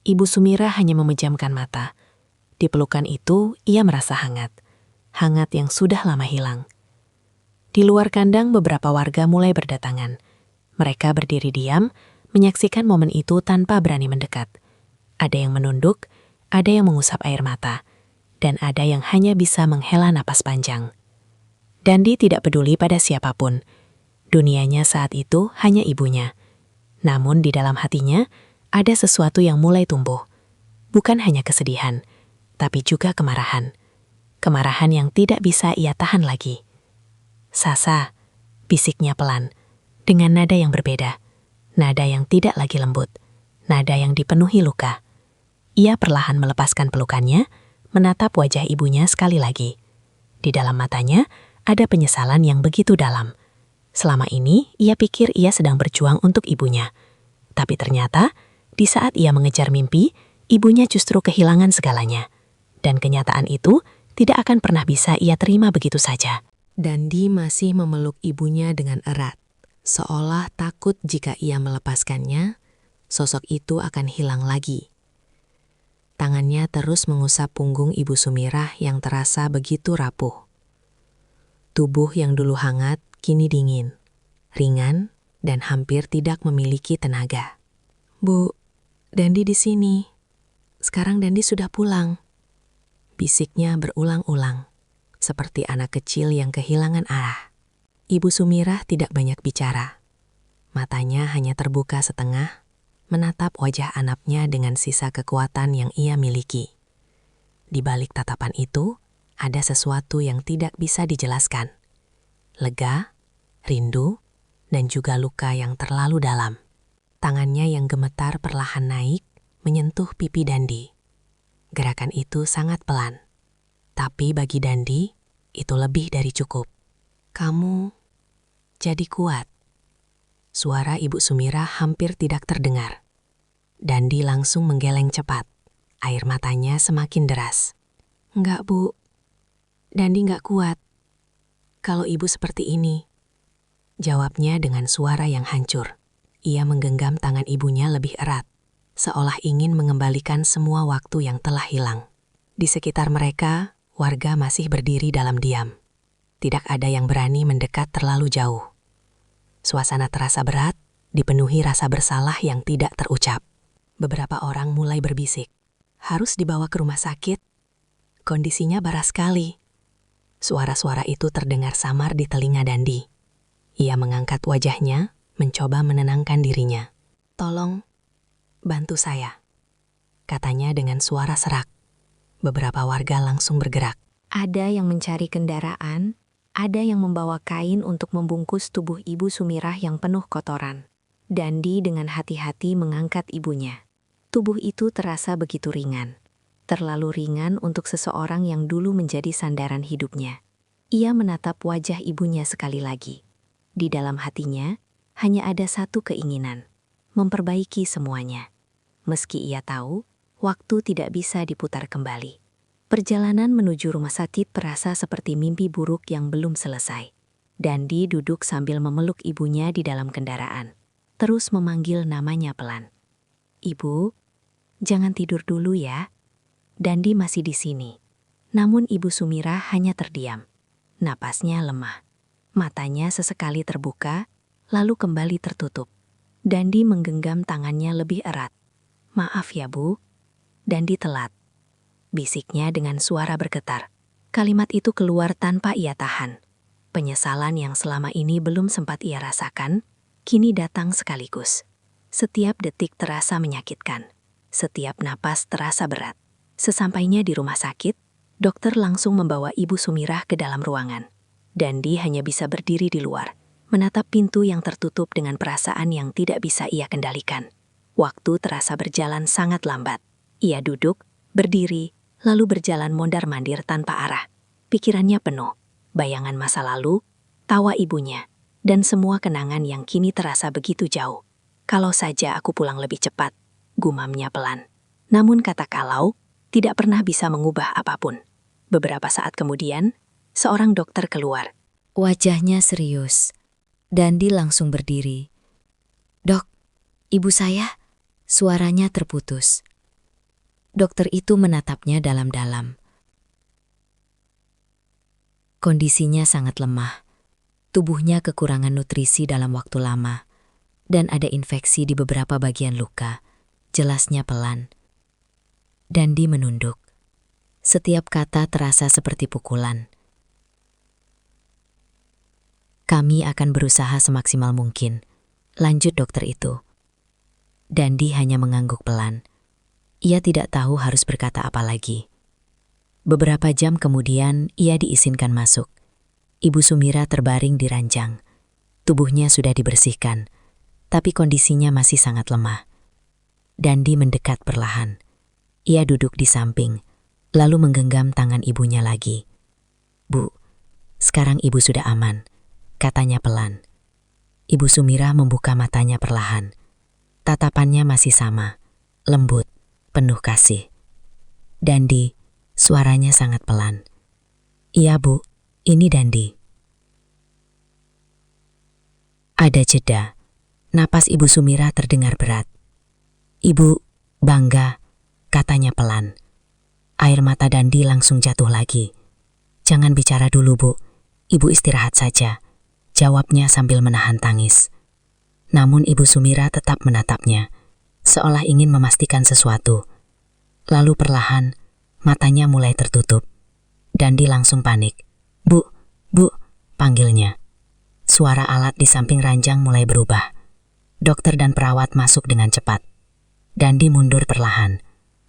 Ibu Sumirah hanya memejamkan mata. Di pelukan itu, ia merasa hangat. Hangat yang sudah lama hilang. Di luar kandang beberapa warga mulai berdatangan. Mereka berdiri diam, menyaksikan momen itu tanpa berani mendekat. Ada yang menunduk, ada yang mengusap air mata, dan ada yang hanya bisa menghela napas panjang. Dandi tidak peduli pada siapapun. Dunianya saat itu hanya ibunya. Namun di dalam hatinya, ada sesuatu yang mulai tumbuh. Bukan hanya kesedihan, tapi juga kemarahan. Kemarahan yang tidak bisa ia tahan lagi. "Sasa," bisiknya pelan, dengan nada yang berbeda. Nada yang tidak lagi lembut, nada yang dipenuhi luka. Ia perlahan melepaskan pelukannya, menatap wajah ibunya sekali lagi. Di dalam matanya, ada penyesalan yang begitu dalam. Selama ini, ia pikir ia sedang berjuang untuk ibunya. Tapi ternyata, di saat ia mengejar mimpi, ibunya justru kehilangan segalanya. Dan kenyataan itu tidak akan pernah bisa ia terima begitu saja. Dandi masih memeluk ibunya dengan erat, seolah takut jika ia melepaskannya, sosok itu akan hilang lagi. Tangannya terus mengusap punggung Ibu Sumirah yang terasa begitu rapuh. Tubuh yang dulu hangat kini dingin, ringan, dan hampir tidak memiliki tenaga. "Bu, Dandi di sini. Sekarang Dandi sudah pulang," bisiknya berulang-ulang, seperti anak kecil yang kehilangan arah. Ibu Sumirah tidak banyak bicara. Matanya hanya terbuka setengah, menatap wajah anaknya dengan sisa kekuatan yang ia miliki. Di balik tatapan itu, ada sesuatu yang tidak bisa dijelaskan. Lega, rindu, dan juga luka yang terlalu dalam. Tangannya yang gemetar perlahan naik, menyentuh pipi Dandi. Gerakan itu sangat pelan. Tapi bagi Dandi, itu lebih dari cukup. "Kamu jadi kuat." Suara Ibu Sumirah hampir tidak terdengar. Dandi langsung menggeleng cepat. Air matanya semakin deras. "Enggak, Bu. Dandi enggak kuat kalau ibu seperti ini," jawabnya dengan suara yang hancur. Ia menggenggam tangan ibunya lebih erat, seolah ingin mengembalikan semua waktu yang telah hilang. Di sekitar mereka, warga masih berdiri dalam diam. Tidak ada yang berani mendekat terlalu jauh. Suasana terasa berat, dipenuhi rasa bersalah yang tidak terucap. Beberapa orang mulai berbisik. "Harus dibawa ke rumah sakit. Kondisinya parah sekali." Suara-suara itu terdengar samar di telinga Dandi. Ia mengangkat wajahnya, mencoba menenangkan dirinya. "Tolong, bantu saya," katanya dengan suara serak. Beberapa warga langsung bergerak. Ada yang mencari kendaraan, ada yang membawa kain untuk membungkus tubuh Ibu Sumirah yang penuh kotoran. Dandi dengan hati-hati mengangkat ibunya. Tubuh itu terasa begitu ringan. Terlalu ringan untuk seseorang yang dulu menjadi sandaran hidupnya. Ia menatap wajah ibunya sekali lagi. Di dalam hatinya, hanya ada satu keinginan, memperbaiki semuanya. Meski ia tahu, waktu tidak bisa diputar kembali. Perjalanan menuju rumah sakit terasa seperti mimpi buruk yang belum selesai. Dandi duduk sambil memeluk ibunya di dalam kendaraan. Terus memanggil namanya pelan. "Ibu, jangan tidur dulu ya. Dandi masih di sini." Namun Ibu Sumirah hanya terdiam. Napasnya lemah. Matanya sesekali terbuka, lalu kembali tertutup. Dandi menggenggam tangannya lebih erat. "Maaf ya, Bu. Dandi telat," bisiknya dengan suara bergetar. Kalimat itu keluar tanpa ia tahan. Penyesalan yang selama ini belum sempat ia rasakan, kini datang sekaligus. Setiap detik terasa menyakitkan. Setiap napas terasa berat. Sesampainya di rumah sakit, dokter langsung membawa Ibu Sumirah ke dalam ruangan. Dandi hanya bisa berdiri di luar, menatap pintu yang tertutup dengan perasaan yang tidak bisa ia kendalikan. Waktu terasa berjalan sangat lambat. Ia duduk, berdiri, lalu berjalan mondar-mandir tanpa arah. Pikirannya penuh, bayangan masa lalu, tawa ibunya, dan semua kenangan yang kini terasa begitu jauh. "Kalau saja aku pulang lebih cepat," gumamnya pelan. Namun kata "kalau" tidak pernah bisa mengubah apapun. Beberapa saat kemudian, seorang dokter keluar. Wajahnya serius. Dandi langsung berdiri. "Dok, ibu saya," suaranya terputus. Dokter itu menatapnya dalam-dalam. Kondisinya sangat lemah. Tubuhnya kekurangan nutrisi dalam waktu lama, dan ada infeksi di beberapa bagian luka, jelasnya pelan. Dandi menunduk. Setiap kata terasa seperti pukulan. Kami akan berusaha semaksimal mungkin, lanjut dokter itu. Dandi hanya mengangguk pelan. Ia tidak tahu harus berkata apa lagi. Beberapa jam kemudian, ia diizinkan masuk. Ibu Sumira terbaring di ranjang. Tubuhnya sudah dibersihkan, tapi kondisinya masih sangat lemah. Dandi mendekat perlahan. Ia duduk di samping, lalu menggenggam tangan ibunya lagi. "Bu, sekarang ibu sudah aman," katanya pelan. Ibu Sumira membuka matanya perlahan. Tatapannya masih sama, lembut, penuh kasih. Dandi, suaranya sangat pelan. "Iya, Bu, ini Dandi." Ada jeda. Napas Ibu Sumira terdengar berat. "Ibu, bangga," katanya pelan. Air mata Dandi langsung jatuh lagi. "Jangan bicara dulu, Bu. Ibu istirahat saja," jawabnya sambil menahan tangis. Namun Ibu Sumira tetap menatapnya, seolah ingin memastikan sesuatu. Lalu perlahan, matanya mulai tertutup. Dandi langsung panik. Bu, panggilnya. Suara alat di samping ranjang mulai berubah. Dokter dan perawat masuk dengan cepat. Dandi mundur perlahan.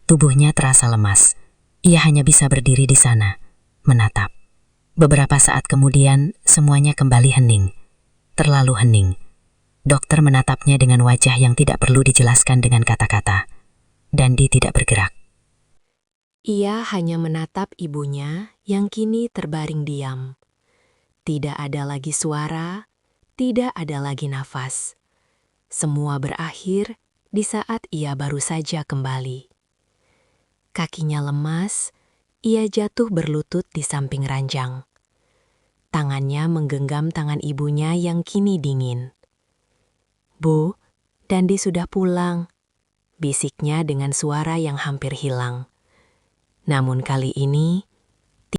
Tubuhnya terasa lemas. Ia hanya bisa berdiri di sana, menatap. Beberapa saat kemudian, semuanya kembali hening. Terlalu hening. Dokter menatapnya dengan wajah yang tidak perlu dijelaskan dengan kata-kata. Dandi tidak bergerak. Ia hanya menatap ibunya yang kini terbaring diam. Tidak ada lagi suara, tidak ada lagi nafas. Semua berakhir di saat ia baru saja kembali. Kakinya lemas, ia jatuh berlutut di samping ranjang. Tangannya menggenggam tangan ibunya yang kini dingin. "Bu, Dandi sudah pulang," bisiknya dengan suara yang hampir hilang. Namun kali ini,